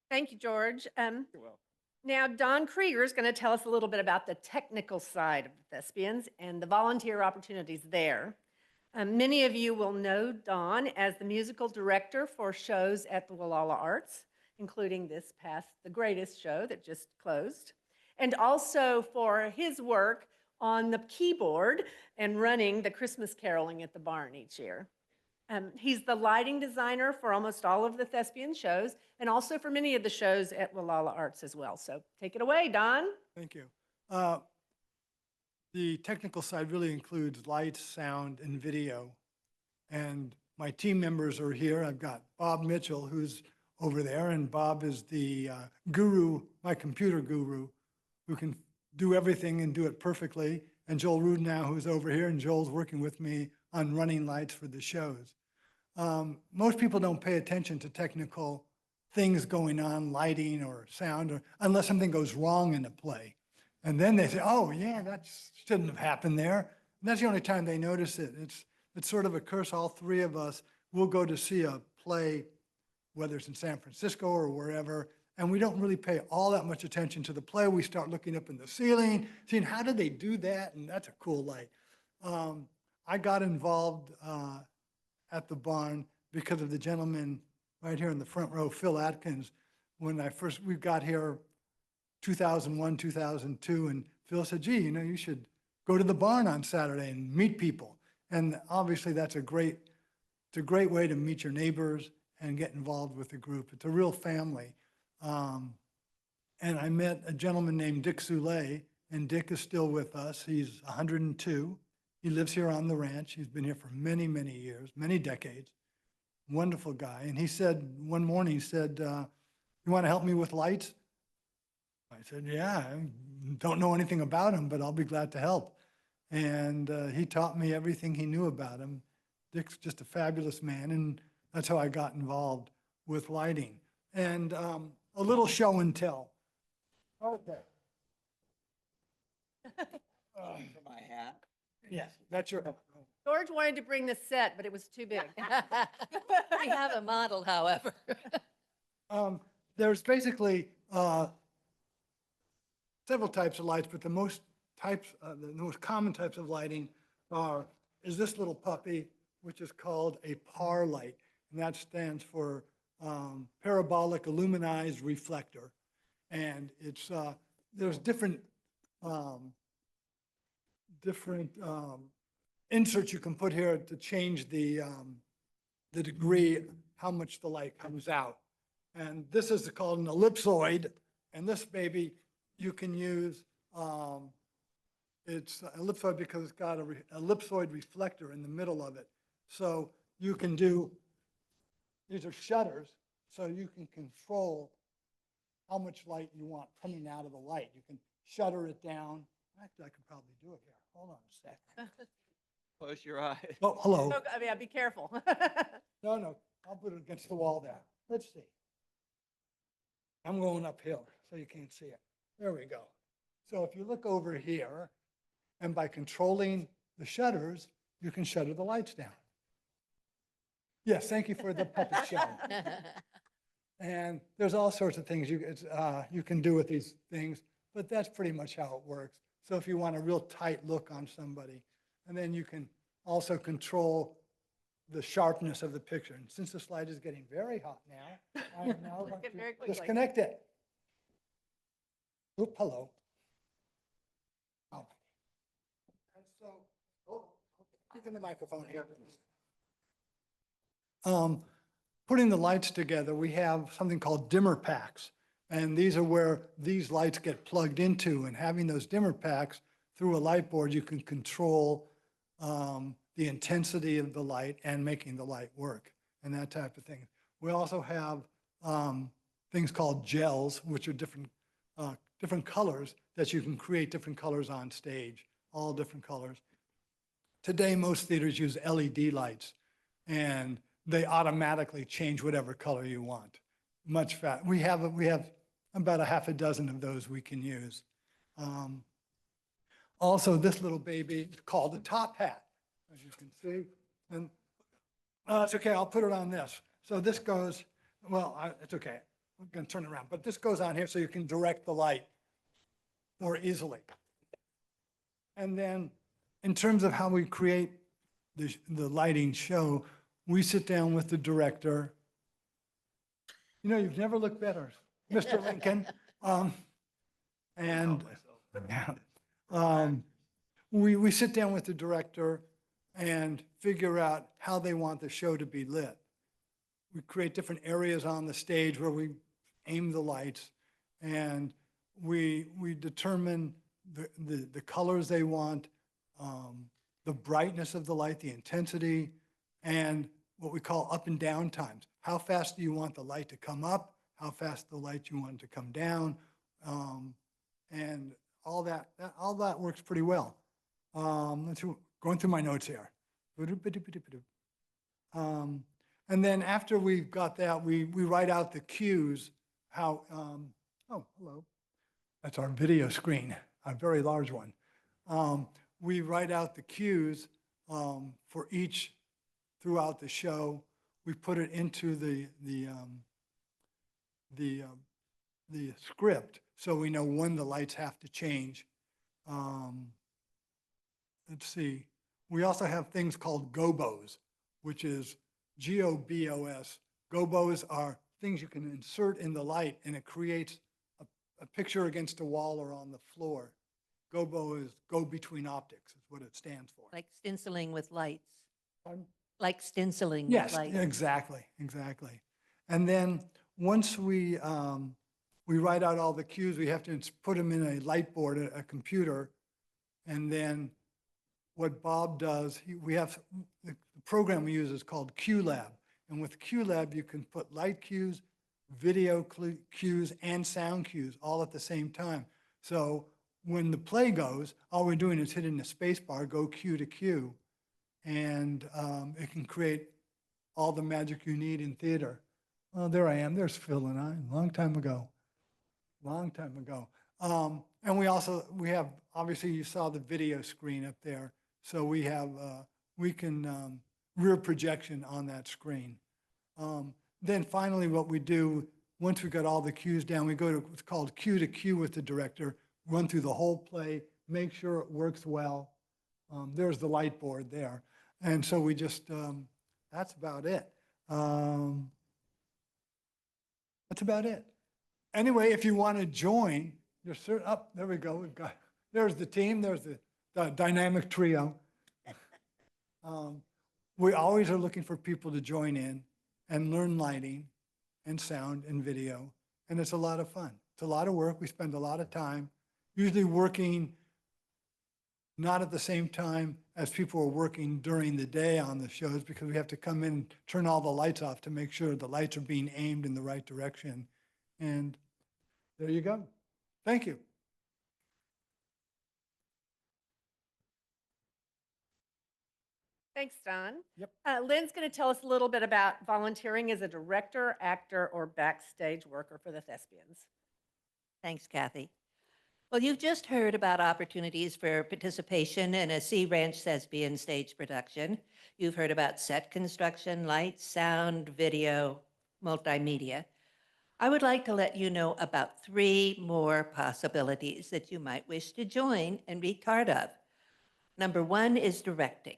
Thank you, George. You're welcome. Now, Don Krieger is going to tell us a little bit about the technical side of the Thespians and the volunteer opportunities there. Many of you will know Don as the musical director for shows at the Walla Arts, including the greatest show that just closed, and also for his work on the keyboard and running the Christmas caroling at the barn each year. He's the lighting designer for almost all of the Thespian shows, and also for many of the shows at Walla Arts as well. So take it away, Don. Thank you. The technical side really includes lights, sound, and video. And my team members are here. I've got Bob Mitchell, who's over there, and Bob is the guru, my computer guru, who can do everything and do it perfectly. And Joel Rudenau, who's over here, and Joel's working with me on running lights for the shows. Most people don't pay attention to technical things going on, lighting or sound, or unless something goes wrong in a play. And then they say, oh yeah, that shouldn't have happened there. And that's the only time they notice it. It's sort of a curse. All three of us will go to see a play, whether it's in San Francisco or wherever, and we don't really pay all that much attention to the play. We start looking up in the ceiling, seeing how did they do that, and that's a cool light. I got involved at the barn because of the gentleman right here in the front row, Phil Atkins. When we got here 2001, 2002, and Phil said, gee, you should go to the barn on Saturday and meet people. And obviously it's a great way to meet your neighbors and get involved with the group. It's a real family. And I met a gentleman named Dick Soule, and Dick is still with us. He's 102. He lives here on the ranch. He's been here for many, many years, many decades. Wonderful guy. And he said, one morning, he said, you want to help me with lights? I said, yeah, I don't know anything about him, but I'll be glad to help. And he taught me everything he knew about him. Dick's just a fabulous man, and that's how I got involved with lighting. And a little show and tell. Okay. For my hat. Yes, that's your. George wanted to bring the set, but it was too big. We have a model, however. There's basically several types of lights, but the most common types of lighting is this little puppy, which is called a PAR light, and that stands for parabolic aluminized reflector. And it's there's different inserts you can put here to change the degree how much the light comes out. And this is called an ellipsoid, and this baby you can use. It's an ellipsoid because it's got an ellipsoid reflector in the middle of it. So you can do, these are shutters, so you can control how much light you want coming out of the light. You can shutter it down. Actually, I could probably do it here. Hold on a second. Close your eyes. Oh, hello. Be careful. No, I'll put it against the wall there. Let's see. I'm going uphill, so you can't see it. There we go. So if you look over here, and by controlling the shutters, you can shutter the lights down. Yes, thank you for the puppet show. And there's all sorts of things you can do with these things, but that's pretty much how it works. So if you want a real tight look on somebody, and then you can also control the sharpness of the picture. And since the slide is getting very hot now, I am now going Very to quickly. disconnect it. Oop, hello. Oh. And so, give the microphone here. Putting the lights together, we have something called dimmer packs. And these are where these lights get plugged into. And having those dimmer packs through a light board, you can control the intensity of the light and making the light work and that type of thing. We also have things called gels, which are different colors that you can create different colors on stage, all different colors. Today, most theaters use LED lights, and they automatically change whatever color you want. Much fast. We have about a half a dozen of those we can use. Also, this little baby is called a top hat, as you can see. And it's okay, I'll put it on this. So this goes, it's okay. I'm going to turn it around, but this goes on here so you can direct the light more easily. And then in terms of how we create the lighting show, we sit down with the director. You know, you've never looked better, Mr. Lincoln. We sit down with the director and figure out how they want the show to be lit. We create different areas on the stage where we aim the lights, and we determine the colors they want, the brightness of the light, the intensity, and what we call up and down times. How fast do you want the light to come up? How fast the light you want it to come down? And all that works pretty well. Going through my notes here. And then after we've got that, we write out the cues, oh, hello. That's our video screen, a very large one. We write out the cues for each throughout the show. We put it into the script so we know when the lights have to change. Let's see. We also have things called gobos, which is G-O-B-O-S. Gobos are things you can insert in the light, and it creates a picture against a wall or on the floor. Gobo is go between optics, is what it stands for. Like stenciling with lights. Pardon? Like stenciling with Yes, lights. exactly. And then once we write out all the cues, we have to put them in a light board, a computer. And then what Bob does, we have the program we use is called QLab. And with QLab, you can put light cues, video cues, and sound cues all at the same time. So when the play goes, all we're doing is hitting the space bar, go cue to cue, and it can create all the magic you need in theater. Well, there I am. There's Phil and I, long time ago. And we have, obviously you saw the video screen up there. So we can rear projection on that screen. Then finally what we do, once we've got all the cues down, we go to what's called cue to cue with the director, run through the whole play, make sure it works well. There's the light board there. And so we just, that's about it. That's about it. Anyway, if you want to join, there we go. There's the team, there's the dynamic trio. We always are looking for people to join in and learn lighting and sound and video. And it's a lot of fun. It's a lot of work. We spend a lot of time, usually working not at the same time as people are working during the day on the shows, because we have to come in and turn all the lights off to make sure the lights are being aimed in the right direction. And there you go. Thank you. Thanks, Don. Yep. Lynn's going to tell us a little bit about volunteering as a director, actor, or backstage worker for the Thespians. Thanks, Kathye. Well, you've just heard about opportunities for participation in a Sea Ranch Thespian stage production. You've heard about set construction, lights, sound, video, multimedia. I would like to let you know about 3 more possibilities that you might wish to join and be part of. Number 1 is directing.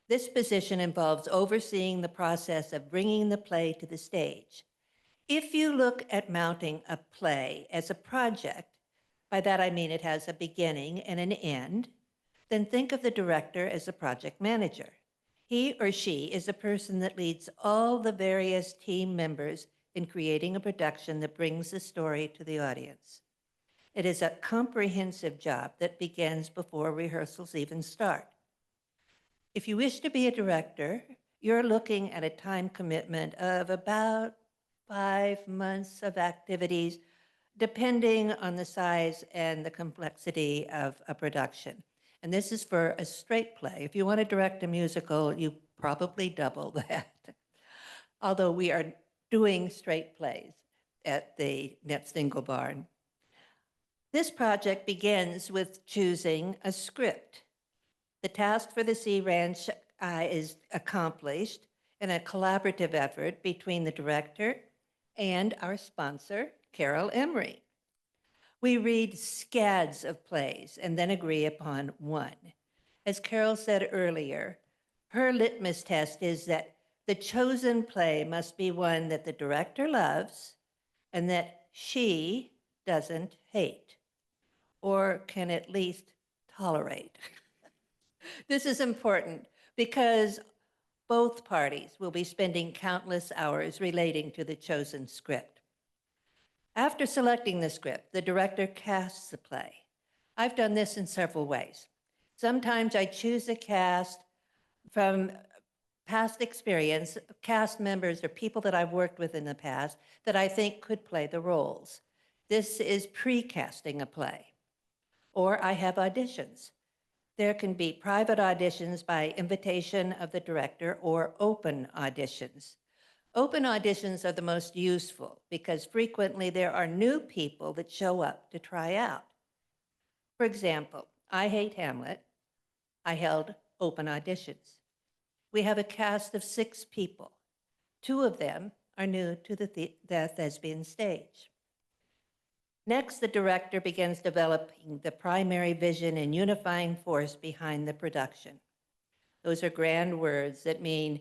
This position involves overseeing the process of bringing the play to the stage. If you look at mounting a play as a project, by that I mean it has a beginning and an end, then think of the director as a project manager. He or she is the person that leads all the various team members in creating a production that brings the story to the audience. It is a comprehensive job that begins before rehearsals even start. If you wish to be a director, you're looking at a time commitment of about 5 months of activities, depending on the size and the complexity of a production. And this is for a straight play. If you want to direct a musical, you probably double that. Although we are doing straight plays at the Netzingle Barn. This project begins with choosing a script. The task for the Sea Ranch is accomplished in a collaborative effort between the director and our sponsor, Carol Emory. We read scads of plays and then agree upon one. As Carol said earlier, her litmus test is that the chosen play must be one that the director loves and that she doesn't hate, or can at least tolerate. This is important because both parties will be spending countless hours relating to the chosen script. After selecting the script, the director casts the play. I've done this in several ways. Sometimes I choose a cast from past experience, cast members or people that I've worked with in the past that I think could play the roles. This is pre-casting a play. Or I have auditions. There can be private auditions by invitation of the director or open auditions. Open auditions are the most useful because frequently there are new people that show up to try out. For example, I Hate Hamlet. I held open auditions. We have a cast of 6 people. 2 of them are new to the thespian stage. Next, the director begins developing the primary vision and unifying force behind the production. Those are grand words that mean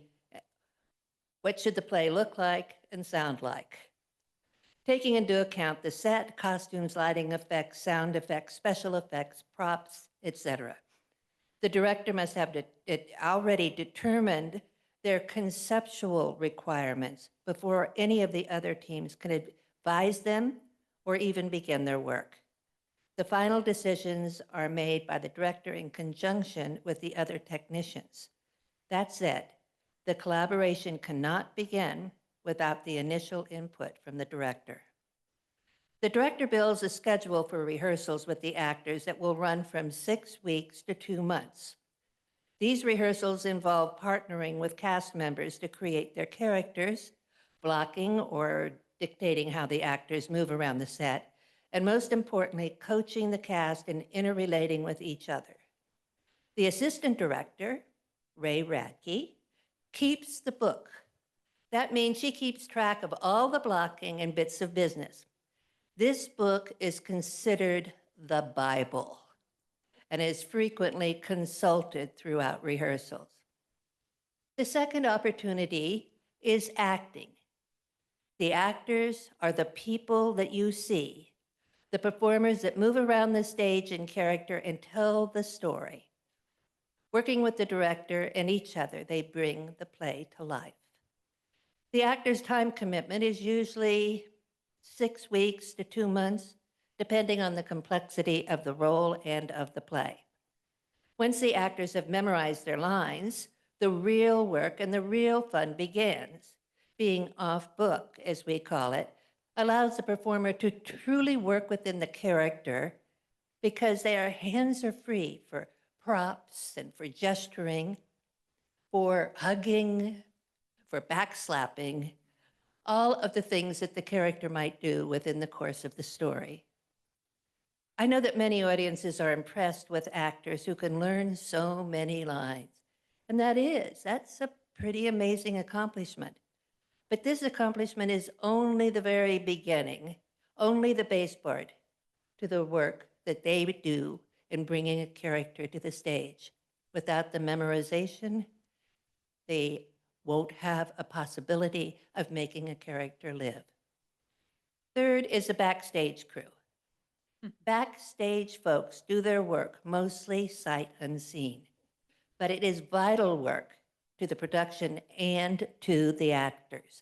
what should the play look like and sound like? Taking into account the set, costumes, lighting effects, sound effects, special effects, props, etc. The director must have already determined their conceptual requirements before any of the other teams can advise them or even begin their work. The final decisions are made by the director in conjunction with the other technicians. That said, the collaboration cannot begin without the initial input from the director. The director builds a schedule for rehearsals with the actors that will run from 6 weeks to 2 months. These rehearsals involve partnering with cast members to create their characters, blocking or dictating how the actors move around the set, and most importantly, coaching the cast and interrelating with each other. The assistant director, Ray Radke, keeps the book. That means she keeps track of all the blocking and bits of business. This book is considered the Bible and is frequently consulted throughout rehearsals. The second opportunity is acting. The actors are the people that you see, the performers that move around the stage in character and tell the story. Working with the director and each other, they bring the play to life. The actor's time commitment is usually 6 weeks to 2 months, depending on the complexity of the role and of the play. Once the actors have memorized their lines, the real work and the real fun begins. Being off book, as we call it, allows the performer to truly work within the character because their hands are free for props and for gesturing, for hugging, for backslapping, all of the things that the character might do within the course of the story. I know that many audiences are impressed with actors who can learn so many lines. And that's a pretty amazing accomplishment. But this accomplishment is only the very beginning, only the baseboard to the work that they do in bringing a character to the stage. Without the memorization, they won't have a possibility of making a character live. Third is a backstage crew. Backstage folks do their work mostly sight unseen, but it is vital work to the production and to the actors.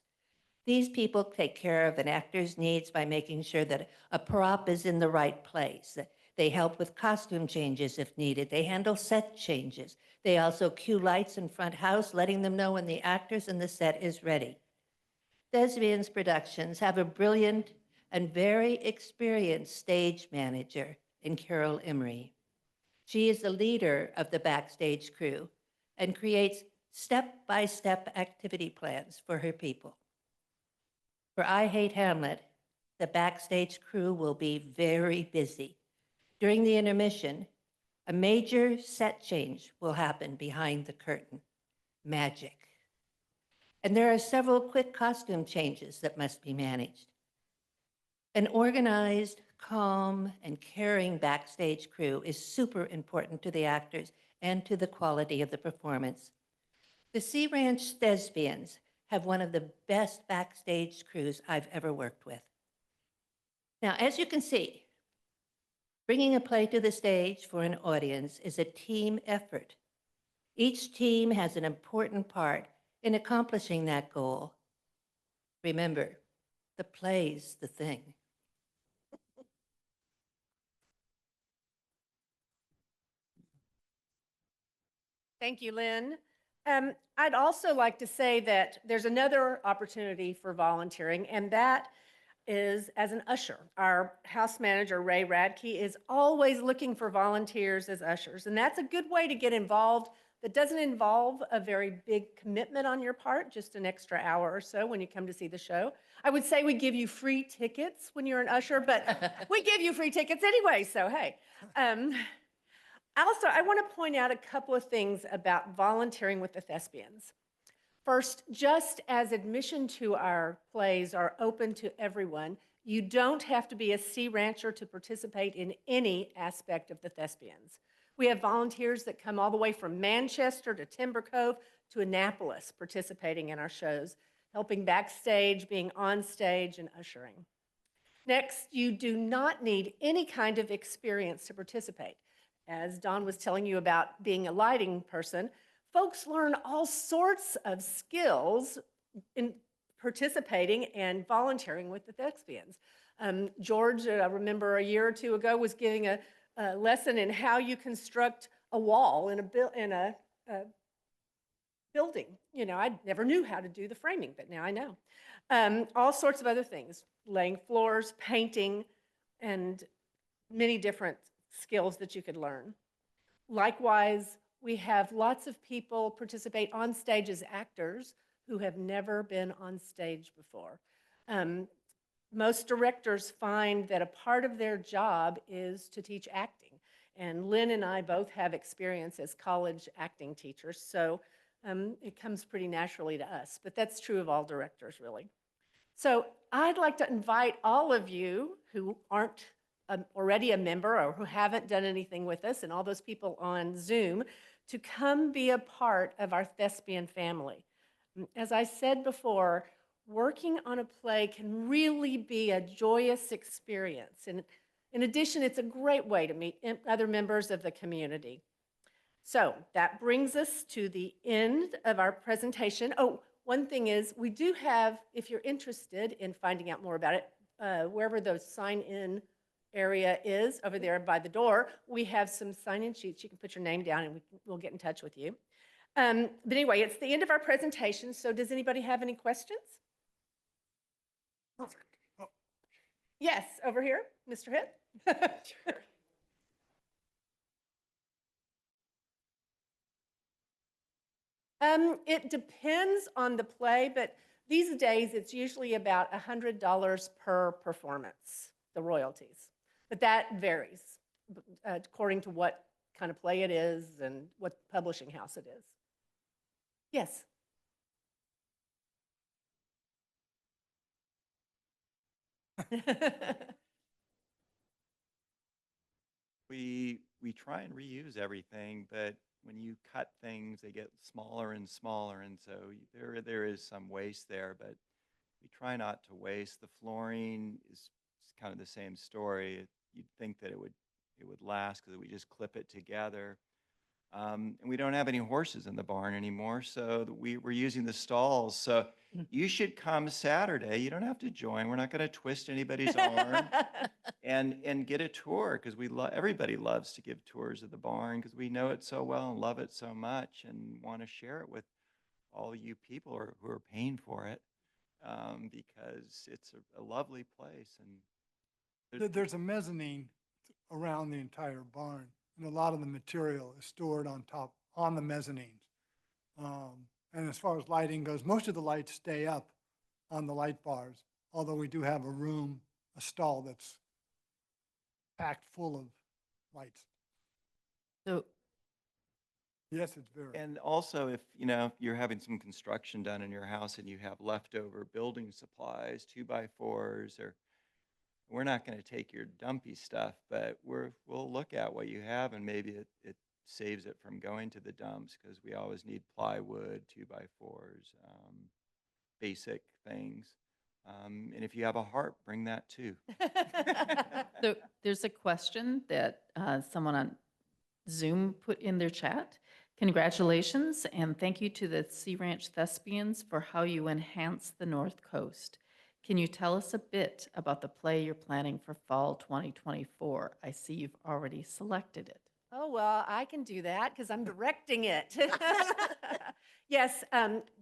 These people take care of an actor's needs by making sure that a prop is in the right place. They help with costume changes if needed. They handle set changes. They also cue lights in front house, letting them know when the actors and the set is ready. Thespians Productions have a brilliant and very experienced stage manager in Carol Emory. She is the leader of the backstage crew and creates step-by-step activity plans for her people. For I Hate Hamlet, the backstage crew will be very busy. During the intermission, a major set change will happen behind the curtain. Magic. And there are several quick costume changes that must be managed. An organized, calm, and caring backstage crew is super important to the actors and to the quality of the performance. The Sea Ranch Thespians have one of the best backstage crews I've ever worked with. Now, as you can see, bringing a play to the stage for an audience is a team effort. Each team has an important part in accomplishing that goal. Remember, the play's the thing. Thank you, Lynn. I'd also like to say that there's another opportunity for volunteering, and that is as an usher. Our house manager, Ray Radke, is always looking for volunteers as ushers, and that's a good way to get involved. That doesn't involve a very big commitment on your part, just an extra hour or so when you come to see the show. I would say we give you free tickets when you're an usher, but we give you free tickets anyway, so hey. Also, I want to point out a couple of things about volunteering with the Thespians. First, just as admission to our plays are open to everyone, you don't have to be a Sea Rancher to participate in any aspect of the Thespians. We have volunteers that come all the way from Manchester to Timber Cove to Annapolis participating in our shows, helping backstage, being on stage, and ushering. Next, you do not need any kind of experience to participate. As Don was telling you about being a lighting person, folks learn all sorts of skills in participating and volunteering with the Thespians. George, I remember a year or two ago, was giving a lesson in how you construct a wall in a building. You know, I never knew how to do the framing, but now I know. All sorts of other things, laying floors, painting, and many different skills that you could learn. Likewise, we have lots of people participate on stage as actors who have never been on stage before. Most directors find that a part of their job is to teach acting. And Lynn and I both have experience as college acting teachers, so it comes pretty naturally to us. But that's true of all directors, really. So I'd like to invite all of you who aren't already a member or who haven't done anything with us, and all those people on Zoom, to come be a part of our Thespian family. As I said before, working on a play can really be a joyous experience. And in addition, it's a great way to meet other members of the community. So that brings us to the end of our presentation. Oh, one thing is, we do have, if you're interested in finding out more about it, wherever those sign-in area is over there by the door, we have some sign-in sheets. You can put your name down and we'll get in touch with you. But anyway, it's the end of our presentation, so does anybody have any questions? Perfect. Oh, Yes, over here, Mr. Hitt. Sure. It depends on the play, but these days it's usually about $100 per performance, the royalties. But that varies according to what kind of play it is and what publishing house it is. Yes. We try and reuse everything, but when you cut things, they get smaller and smaller, and so there is some waste there, but we try not to waste. The flooring is kind of the same story. You'd think that it would last because we just clip it together. And we don't have any horses in the barn anymore, so we're using the stalls. So you should come Saturday. You don't have to join. We're not going to twist anybody's arm. And get a tour because everybody loves to give tours of the barn because we know it so well and love it so much and want to share it with all you people who are paying for it because it's a lovely place. And There's a mezzanine around the entire barn, and a lot of the material is stored on top, on the mezzanines. And as far as lighting goes, most of the lights stay up on the light bars, although we do have a stall that's packed full of lights. So Yes, it's very. And also, if you're having some construction done in your house and you have leftover building supplies, 2x4s, or we're not going to take your dumpy stuff, but we'll look at what you have and maybe it saves it from going to the dumps because we always need plywood, 2x4s, basic things. And if you have a harp, bring that too. So there's a question that someone on Zoom put in their chat. Congratulations and thank you to the Sea Ranch Thespians for how you enhance the North Coast. Can you tell us a bit about the play you're planning for fall 2024? I see you've already selected it. Oh, well, I can do that because I'm directing it. Yes,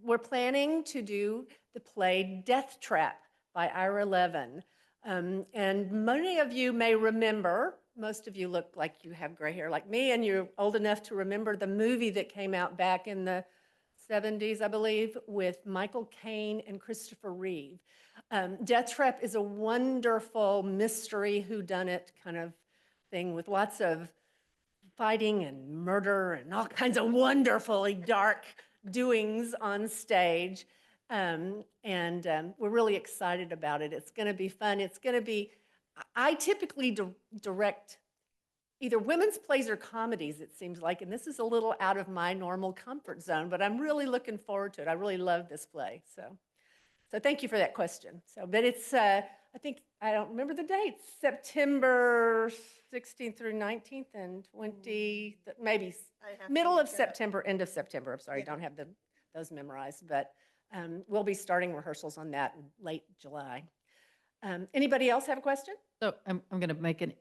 we're planning to do the play Death Trap by Ira Levin. And many of you may remember, most of you look like you have gray hair like me, and you're old enough to remember the movie that came out back in the 70s, I believe, with Michael Caine and Christopher Reeve. Death Trap is a wonderful mystery whodunit kind of thing with lots of fighting and murder and all kinds of wonderfully dark doings on stage. And we're really excited about it. It's going to be fun. It's going to be, I typically direct either women's plays or comedies, it seems like, and this is a little out of my normal comfort zone, but I'm really looking forward to it. I really love this play. So thank you for that question. But it's, I think, I don't remember the dates, September 16th through 19th and 20, maybe middle of September, end of September. I'm sorry, I don't have those memorized, but we'll be starting rehearsals on that in late July. Anybody else have a question? So I'm going to make an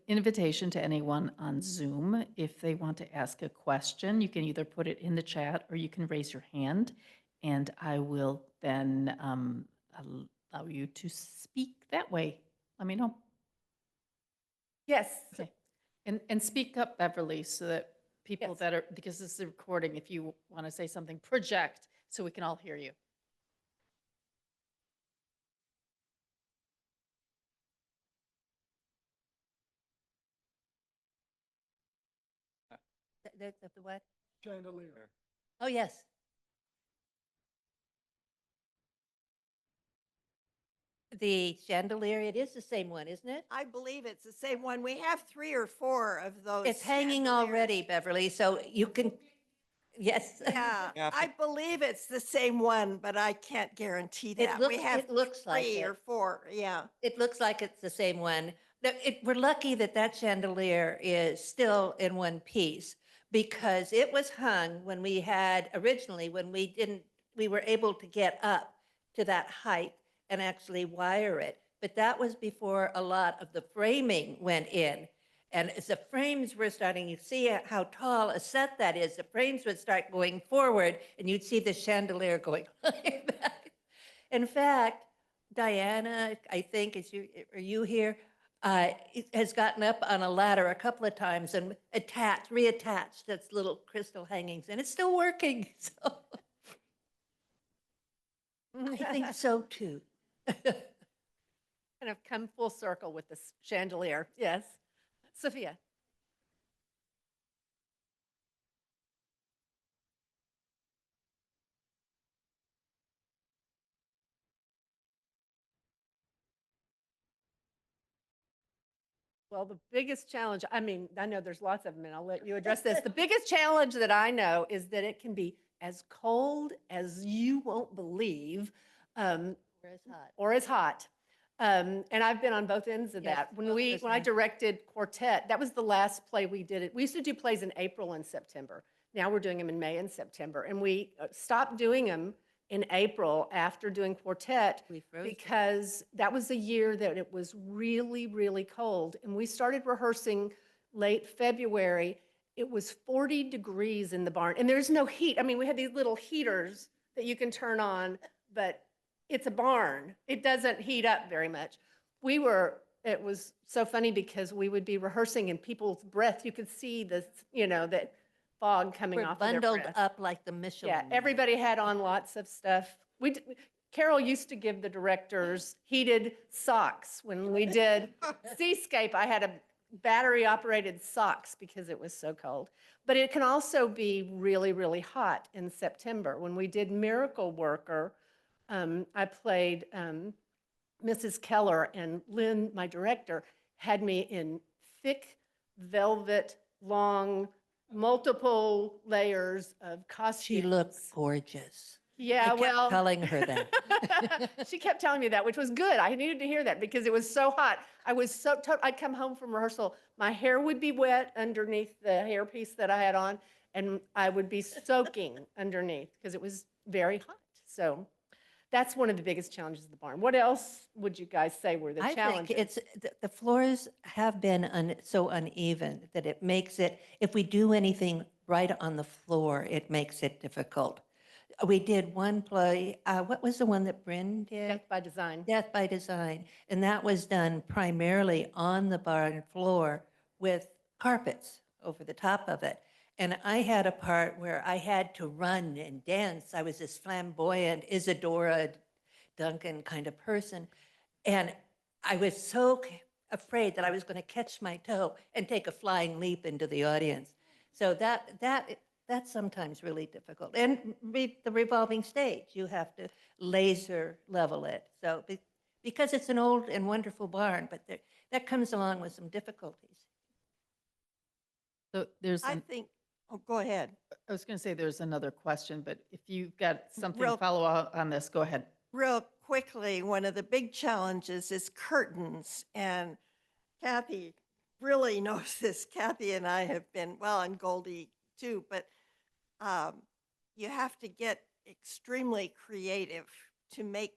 invitation to anyone on Zoom. If they want to ask a question, you can either put it in the chat or you can raise your hand, and I will then allow you to speak that way. Let me know. Yes. Okay. And speak up, Beverly, so that people Yes. that are, because this is a recording, if you want to say something, project so we can all hear you. The what? Chandelier. Oh, yes. The chandelier, it is the same one, isn't it? I believe it's the same one. We have 3 or 4 of those. It's hanging chandeliers. already, Beverly, so you can, yes. Yeah, Yeah. I believe it's the same one, but I can't guarantee that. We have It looks like 3 it. or 4, yeah. It looks like it's the same one. We're lucky that that chandelier is still in one piece because it was hung when we had, originally, when we were able to get up to that height and actually wire it. But that was before a lot of the framing went in. And as the frames were starting, you see how tall a set that is. The frames would start going forward and you'd see the chandelier going back. In fact, Diana, I think, are you here? Has gotten up on a ladder a couple of times and reattached its little crystal hangings, and it's still working. So I think so too. And kind of come full circle with this chandelier. Yes. Sophia? Well, the biggest challenge, I mean, I know there's lots of them, and I'll let you address this. The biggest challenge that I know is that it can be as cold as you won't believe, Where it's hot. or as hot. And I've been on both ends of Yes, that. When both when I sides. directed Quartet, that was the last play we did. We used to do plays in April and September. Now we're doing them in May and September. And we stopped doing them in April after doing Quartet We froze them. because that was the year that it was really, really cold. And we started rehearsing late February. It was 40 degrees in the barn, and there's no heat. I mean, we had these little heaters that you can turn on, but it's a barn. It doesn't heat up very much. It was so funny because we would be rehearsing and people's breath, you could see the, that fog coming We're off of their bundled breath. up like the Michelin Yeah, Man. everybody had on lots of stuff. Carol used to give the directors heated socks. When we did Seascape, I had a battery-operated socks because it was so cold. But it can also be really, really hot in September. When we did Miracle Worker, I played Mrs. Keller, and Lynn, my director, had me in thick velvet, long, multiple layers of costumes. She looked gorgeous. Yeah, I kept well. telling her that. She kept telling me that, which was good. I needed to hear that because it was so hot. I was so, I'd come home from rehearsal, my hair would be wet underneath the hairpiece that I had on, and I would be soaking underneath because it was very hot. So that's one of the biggest challenges of the barn. What else would you guys say were the I challenges? think the floors have been so uneven that it makes it, if we do anything right on the floor, it makes it difficult. We did one play, what was the one that Bryn did? Death by Design. Death by Design. And that was done primarily on the barn floor with carpets over the top of it. And I had a part where I had to run and dance. I was this flamboyant Isadora Duncan kind of person. And I was so afraid that I was going to catch my toe and take a flying leap into the audience. So that's sometimes really difficult. And the revolving stage, you have to laser level it. So because it's an old and wonderful barn, but that comes along with some difficulties. So there's, I think, oh, go ahead. I was going to say there's another question, but if you've got something Real- to follow up on this, go ahead. Real quickly, one of the big challenges is curtains. And Kathye really knows this. Kathye and I have been, well, and Goldie too, but you have to get extremely creative to make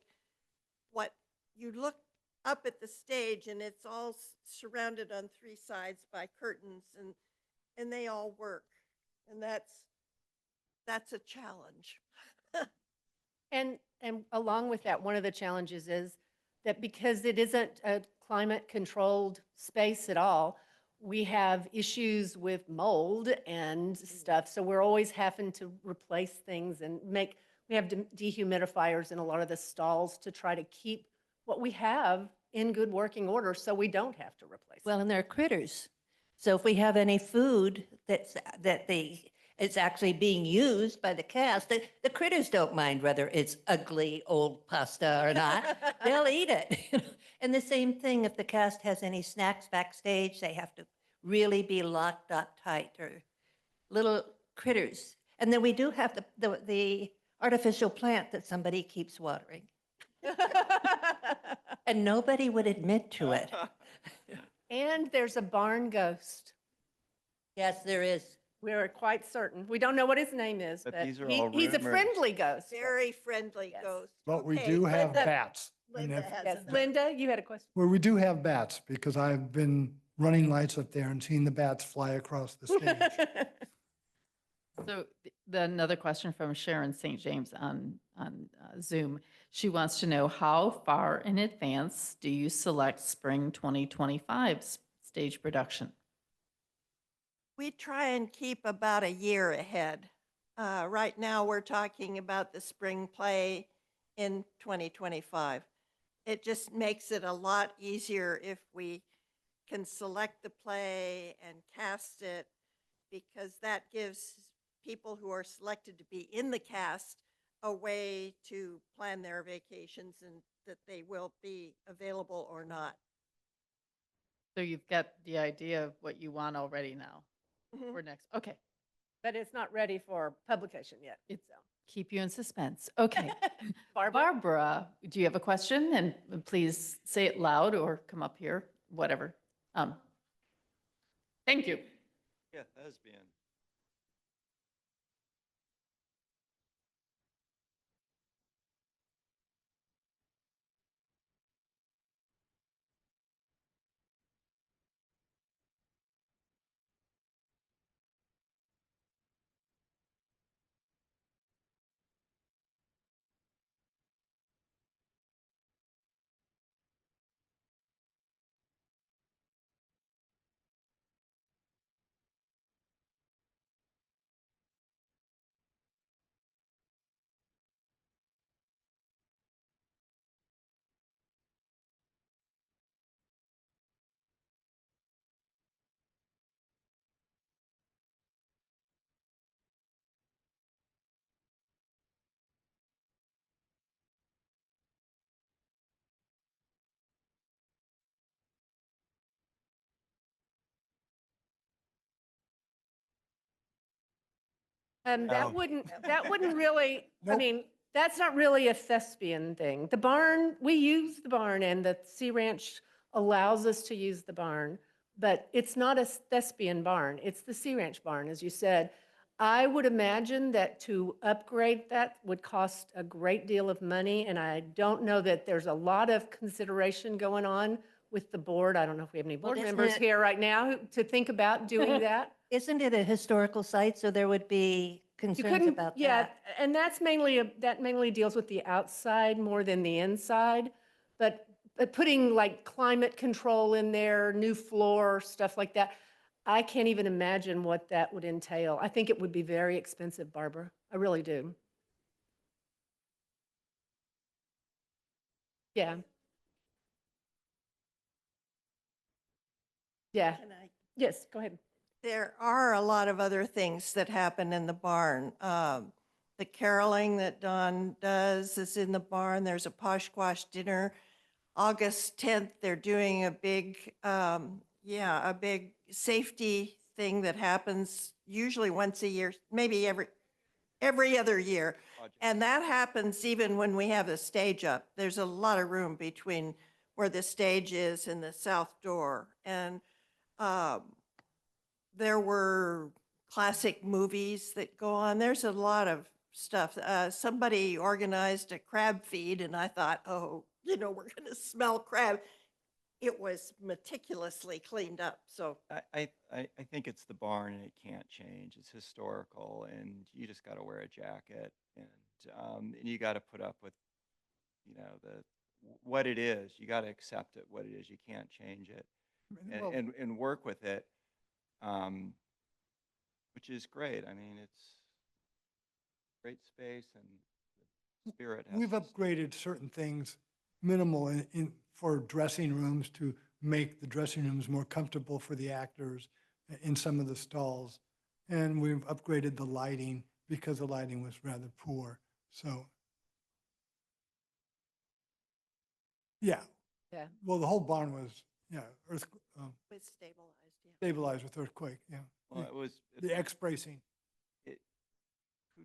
what you look up at the stage, and it's all surrounded on three sides by curtains, and they all work. And that's a challenge. And along with that, one of the challenges is that because it isn't a climate-controlled space at all, we have issues with mold and stuff. So we're always having to replace things and we have dehumidifiers in a lot of the stalls to try to keep what we have in good working order so we don't have to replace it. Well, and there are critters. So if we have any food it's actually being used by the cast, the critters don't mind whether it's ugly old pasta or not. They'll eat it. And the same thing, if the cast has any snacks backstage, they have to really be locked up tight, or little critters. And then we do have the artificial plant that somebody keeps watering. And nobody would admit to it. And there's a barn ghost. Yes, there is. We're quite certain. We don't know what his name is, But but these are all he's a rumors. friendly ghost. Very friendly Yes. ghost. But we Okay, do have Linda- bats. And Linda if- has Yes, another- Linda, you had a question? Well, we do have bats because I've been running lights up there and seen the bats fly across the stage. So another question from Sharon St. James on Zoom. She wants to know, how far in advance do you select spring 2025 stage production? We try and keep about a year ahead. Right now, we're talking about the spring play in 2025. it just makes it a lot easier if we can select the play and cast it, because that gives people who are selected to be in the cast a way to plan their vacations and that they will be available or not. So you've got the idea of what you want already now Mhm. for next, okay. But it's not ready for publication yet. It's keep you in suspense. Okay. Barbara? Barbara, do you have a question? And please say it loud or come up here, whatever. Thank you. Yeah, Thespian. That Oh. wouldn't really, I Nope. mean, that's not really a thespian thing. The barn, we use the barn and the Sea Ranch allows us to use the barn, but it's not a thespian barn. It's the Sea Ranch barn, as you said. I would imagine that to upgrade that would cost a great deal of money, and I don't know that there's a lot of consideration going on with the board. I don't know if we have any Well, board isn't members it- here right now to think about doing that. Isn't it a historical site, so there would be You concerns couldn't, about yeah, that? and that's mainly, that mainly deals with the outside more than the inside. But putting like climate control in there, new floor, stuff like that, I can't even imagine what that would entail. I think it would be very expensive, Barbara. I really do. Yeah. Yeah. Can I- Yes, go ahead. There are a lot of other things that happen in the barn. The caroling that Dawn does is in the barn. There's a posh-squash dinner. August 10th, they're doing a big, a big safety thing that happens usually once a year, maybe every other year. Project. And that happens even when we have the stage up. There's a lot of room between where the stage is and the south door. And there were classic movies that go on. There's a lot of stuff. Somebody organized a crab feed, and I thought, oh, we're going to smell crab. It was meticulously cleaned up. So I think it's the barn and it can't change. It's historical and you just got to wear a jacket and you got to put up with, what it is. You got to accept it, what it is. You can't change it Well, and work with it, which is great. I mean, it's great space and the spirit has we've to upgraded certain things minimal for dressing rooms to make the dressing rooms more comfortable for the actors in some of the stalls. And we've upgraded the lighting because the lighting was rather poor. So, yeah. Yeah. Well, the whole barn was, it's stabilized. Yeah. stabilized with earthquake, yeah. Well, it was The X-bracing. who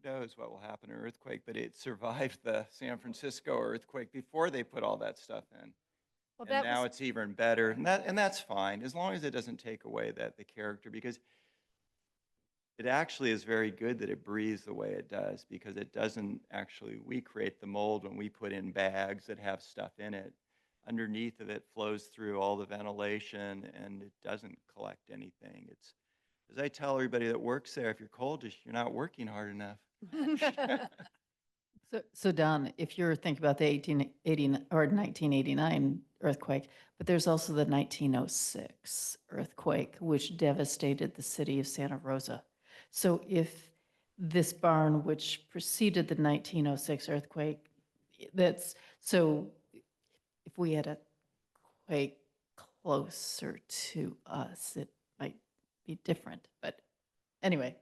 knows what will happen in an earthquake, but it survived the San Francisco earthquake before they put all that stuff in. Well, And that now was, it's even better, and that's fine, as long as it doesn't take away the character, because it actually is very good that it breathes the way it does, because it doesn't actually, we create the mold when we put in bags that have stuff in it. Underneath of it flows through all the ventilation, and it doesn't collect anything. It's, as I tell everybody that works there, if you're cold, you're not working hard enough. So Don, if you're thinking about the 1880 or 1989 earthquake, but there's also the 1906 earthquake, which devastated the city of Santa Rosa. So if this barn, which preceded the 1906 earthquake, so if we had a quake closer to us, it might be different. But anyway,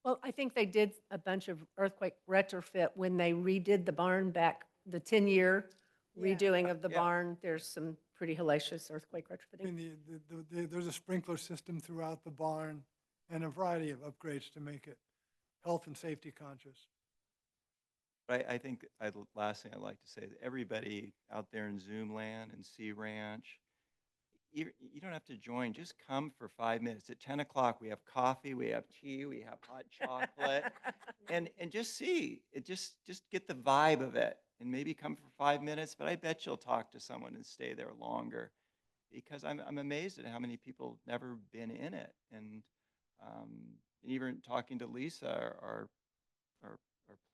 Well, I think they did a bunch of earthquake retrofit when they redid the barn back, the 10-year Yeah. redoing of the Yeah. barn. There's some pretty hellacious earthquake I retrofitting. mean, there's a sprinkler system throughout the barn and a variety of upgrades to make it health and safety conscious. But I think last thing I'd like to say is everybody out there in Zoom land and Sea Ranch, you don't have to join. Just come for 5 minutes. At 10 o'clock, we have coffee, we have tea, we have hot chocolate, and just see it. Just get the vibe of it, and maybe come for 5 minutes. But I bet you'll talk to someone and stay there longer, because I'm amazed at how many people have never been in it. And even talking to Lisa, our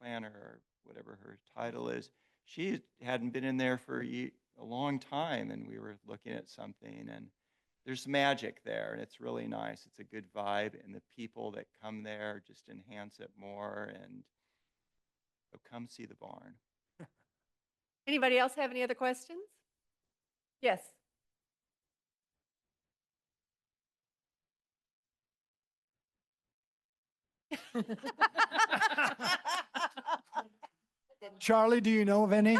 planner, or whatever her title is, she hadn't been in there for a long time, and we were looking at something, and there's magic there, and it's really nice. It's a good vibe, and the people that come there just enhance it more. And so come see the barn. Anybody else have any other questions? Yes. Charlie, do you know of any?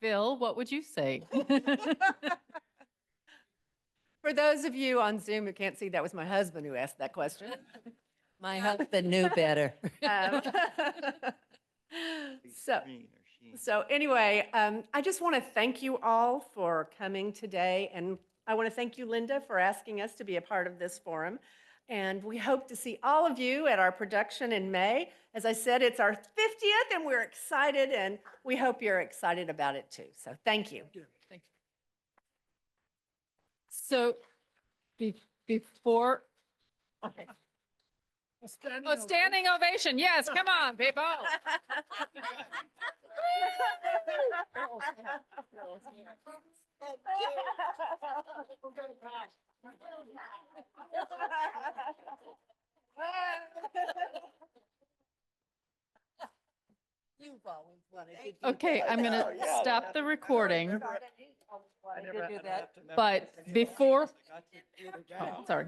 Bill, what would you say? For those of you on Zoom who can't see, that was my husband who asked that question. My husband knew better. Um, So, Green or sheen. so anyway, I just want to thank you all for coming today. And I want to thank you, Linda, for asking us to be a part of this forum. And we hope to see all of you at our production in May. As I said, it's our 50th, and we're excited, and we hope you're excited about it too. So thank you. So before, Okay. oh, standing ovation. Yes, come on, people. You've always wanted to do Okay, I'm going to stop the recording, but before, oh, sorry.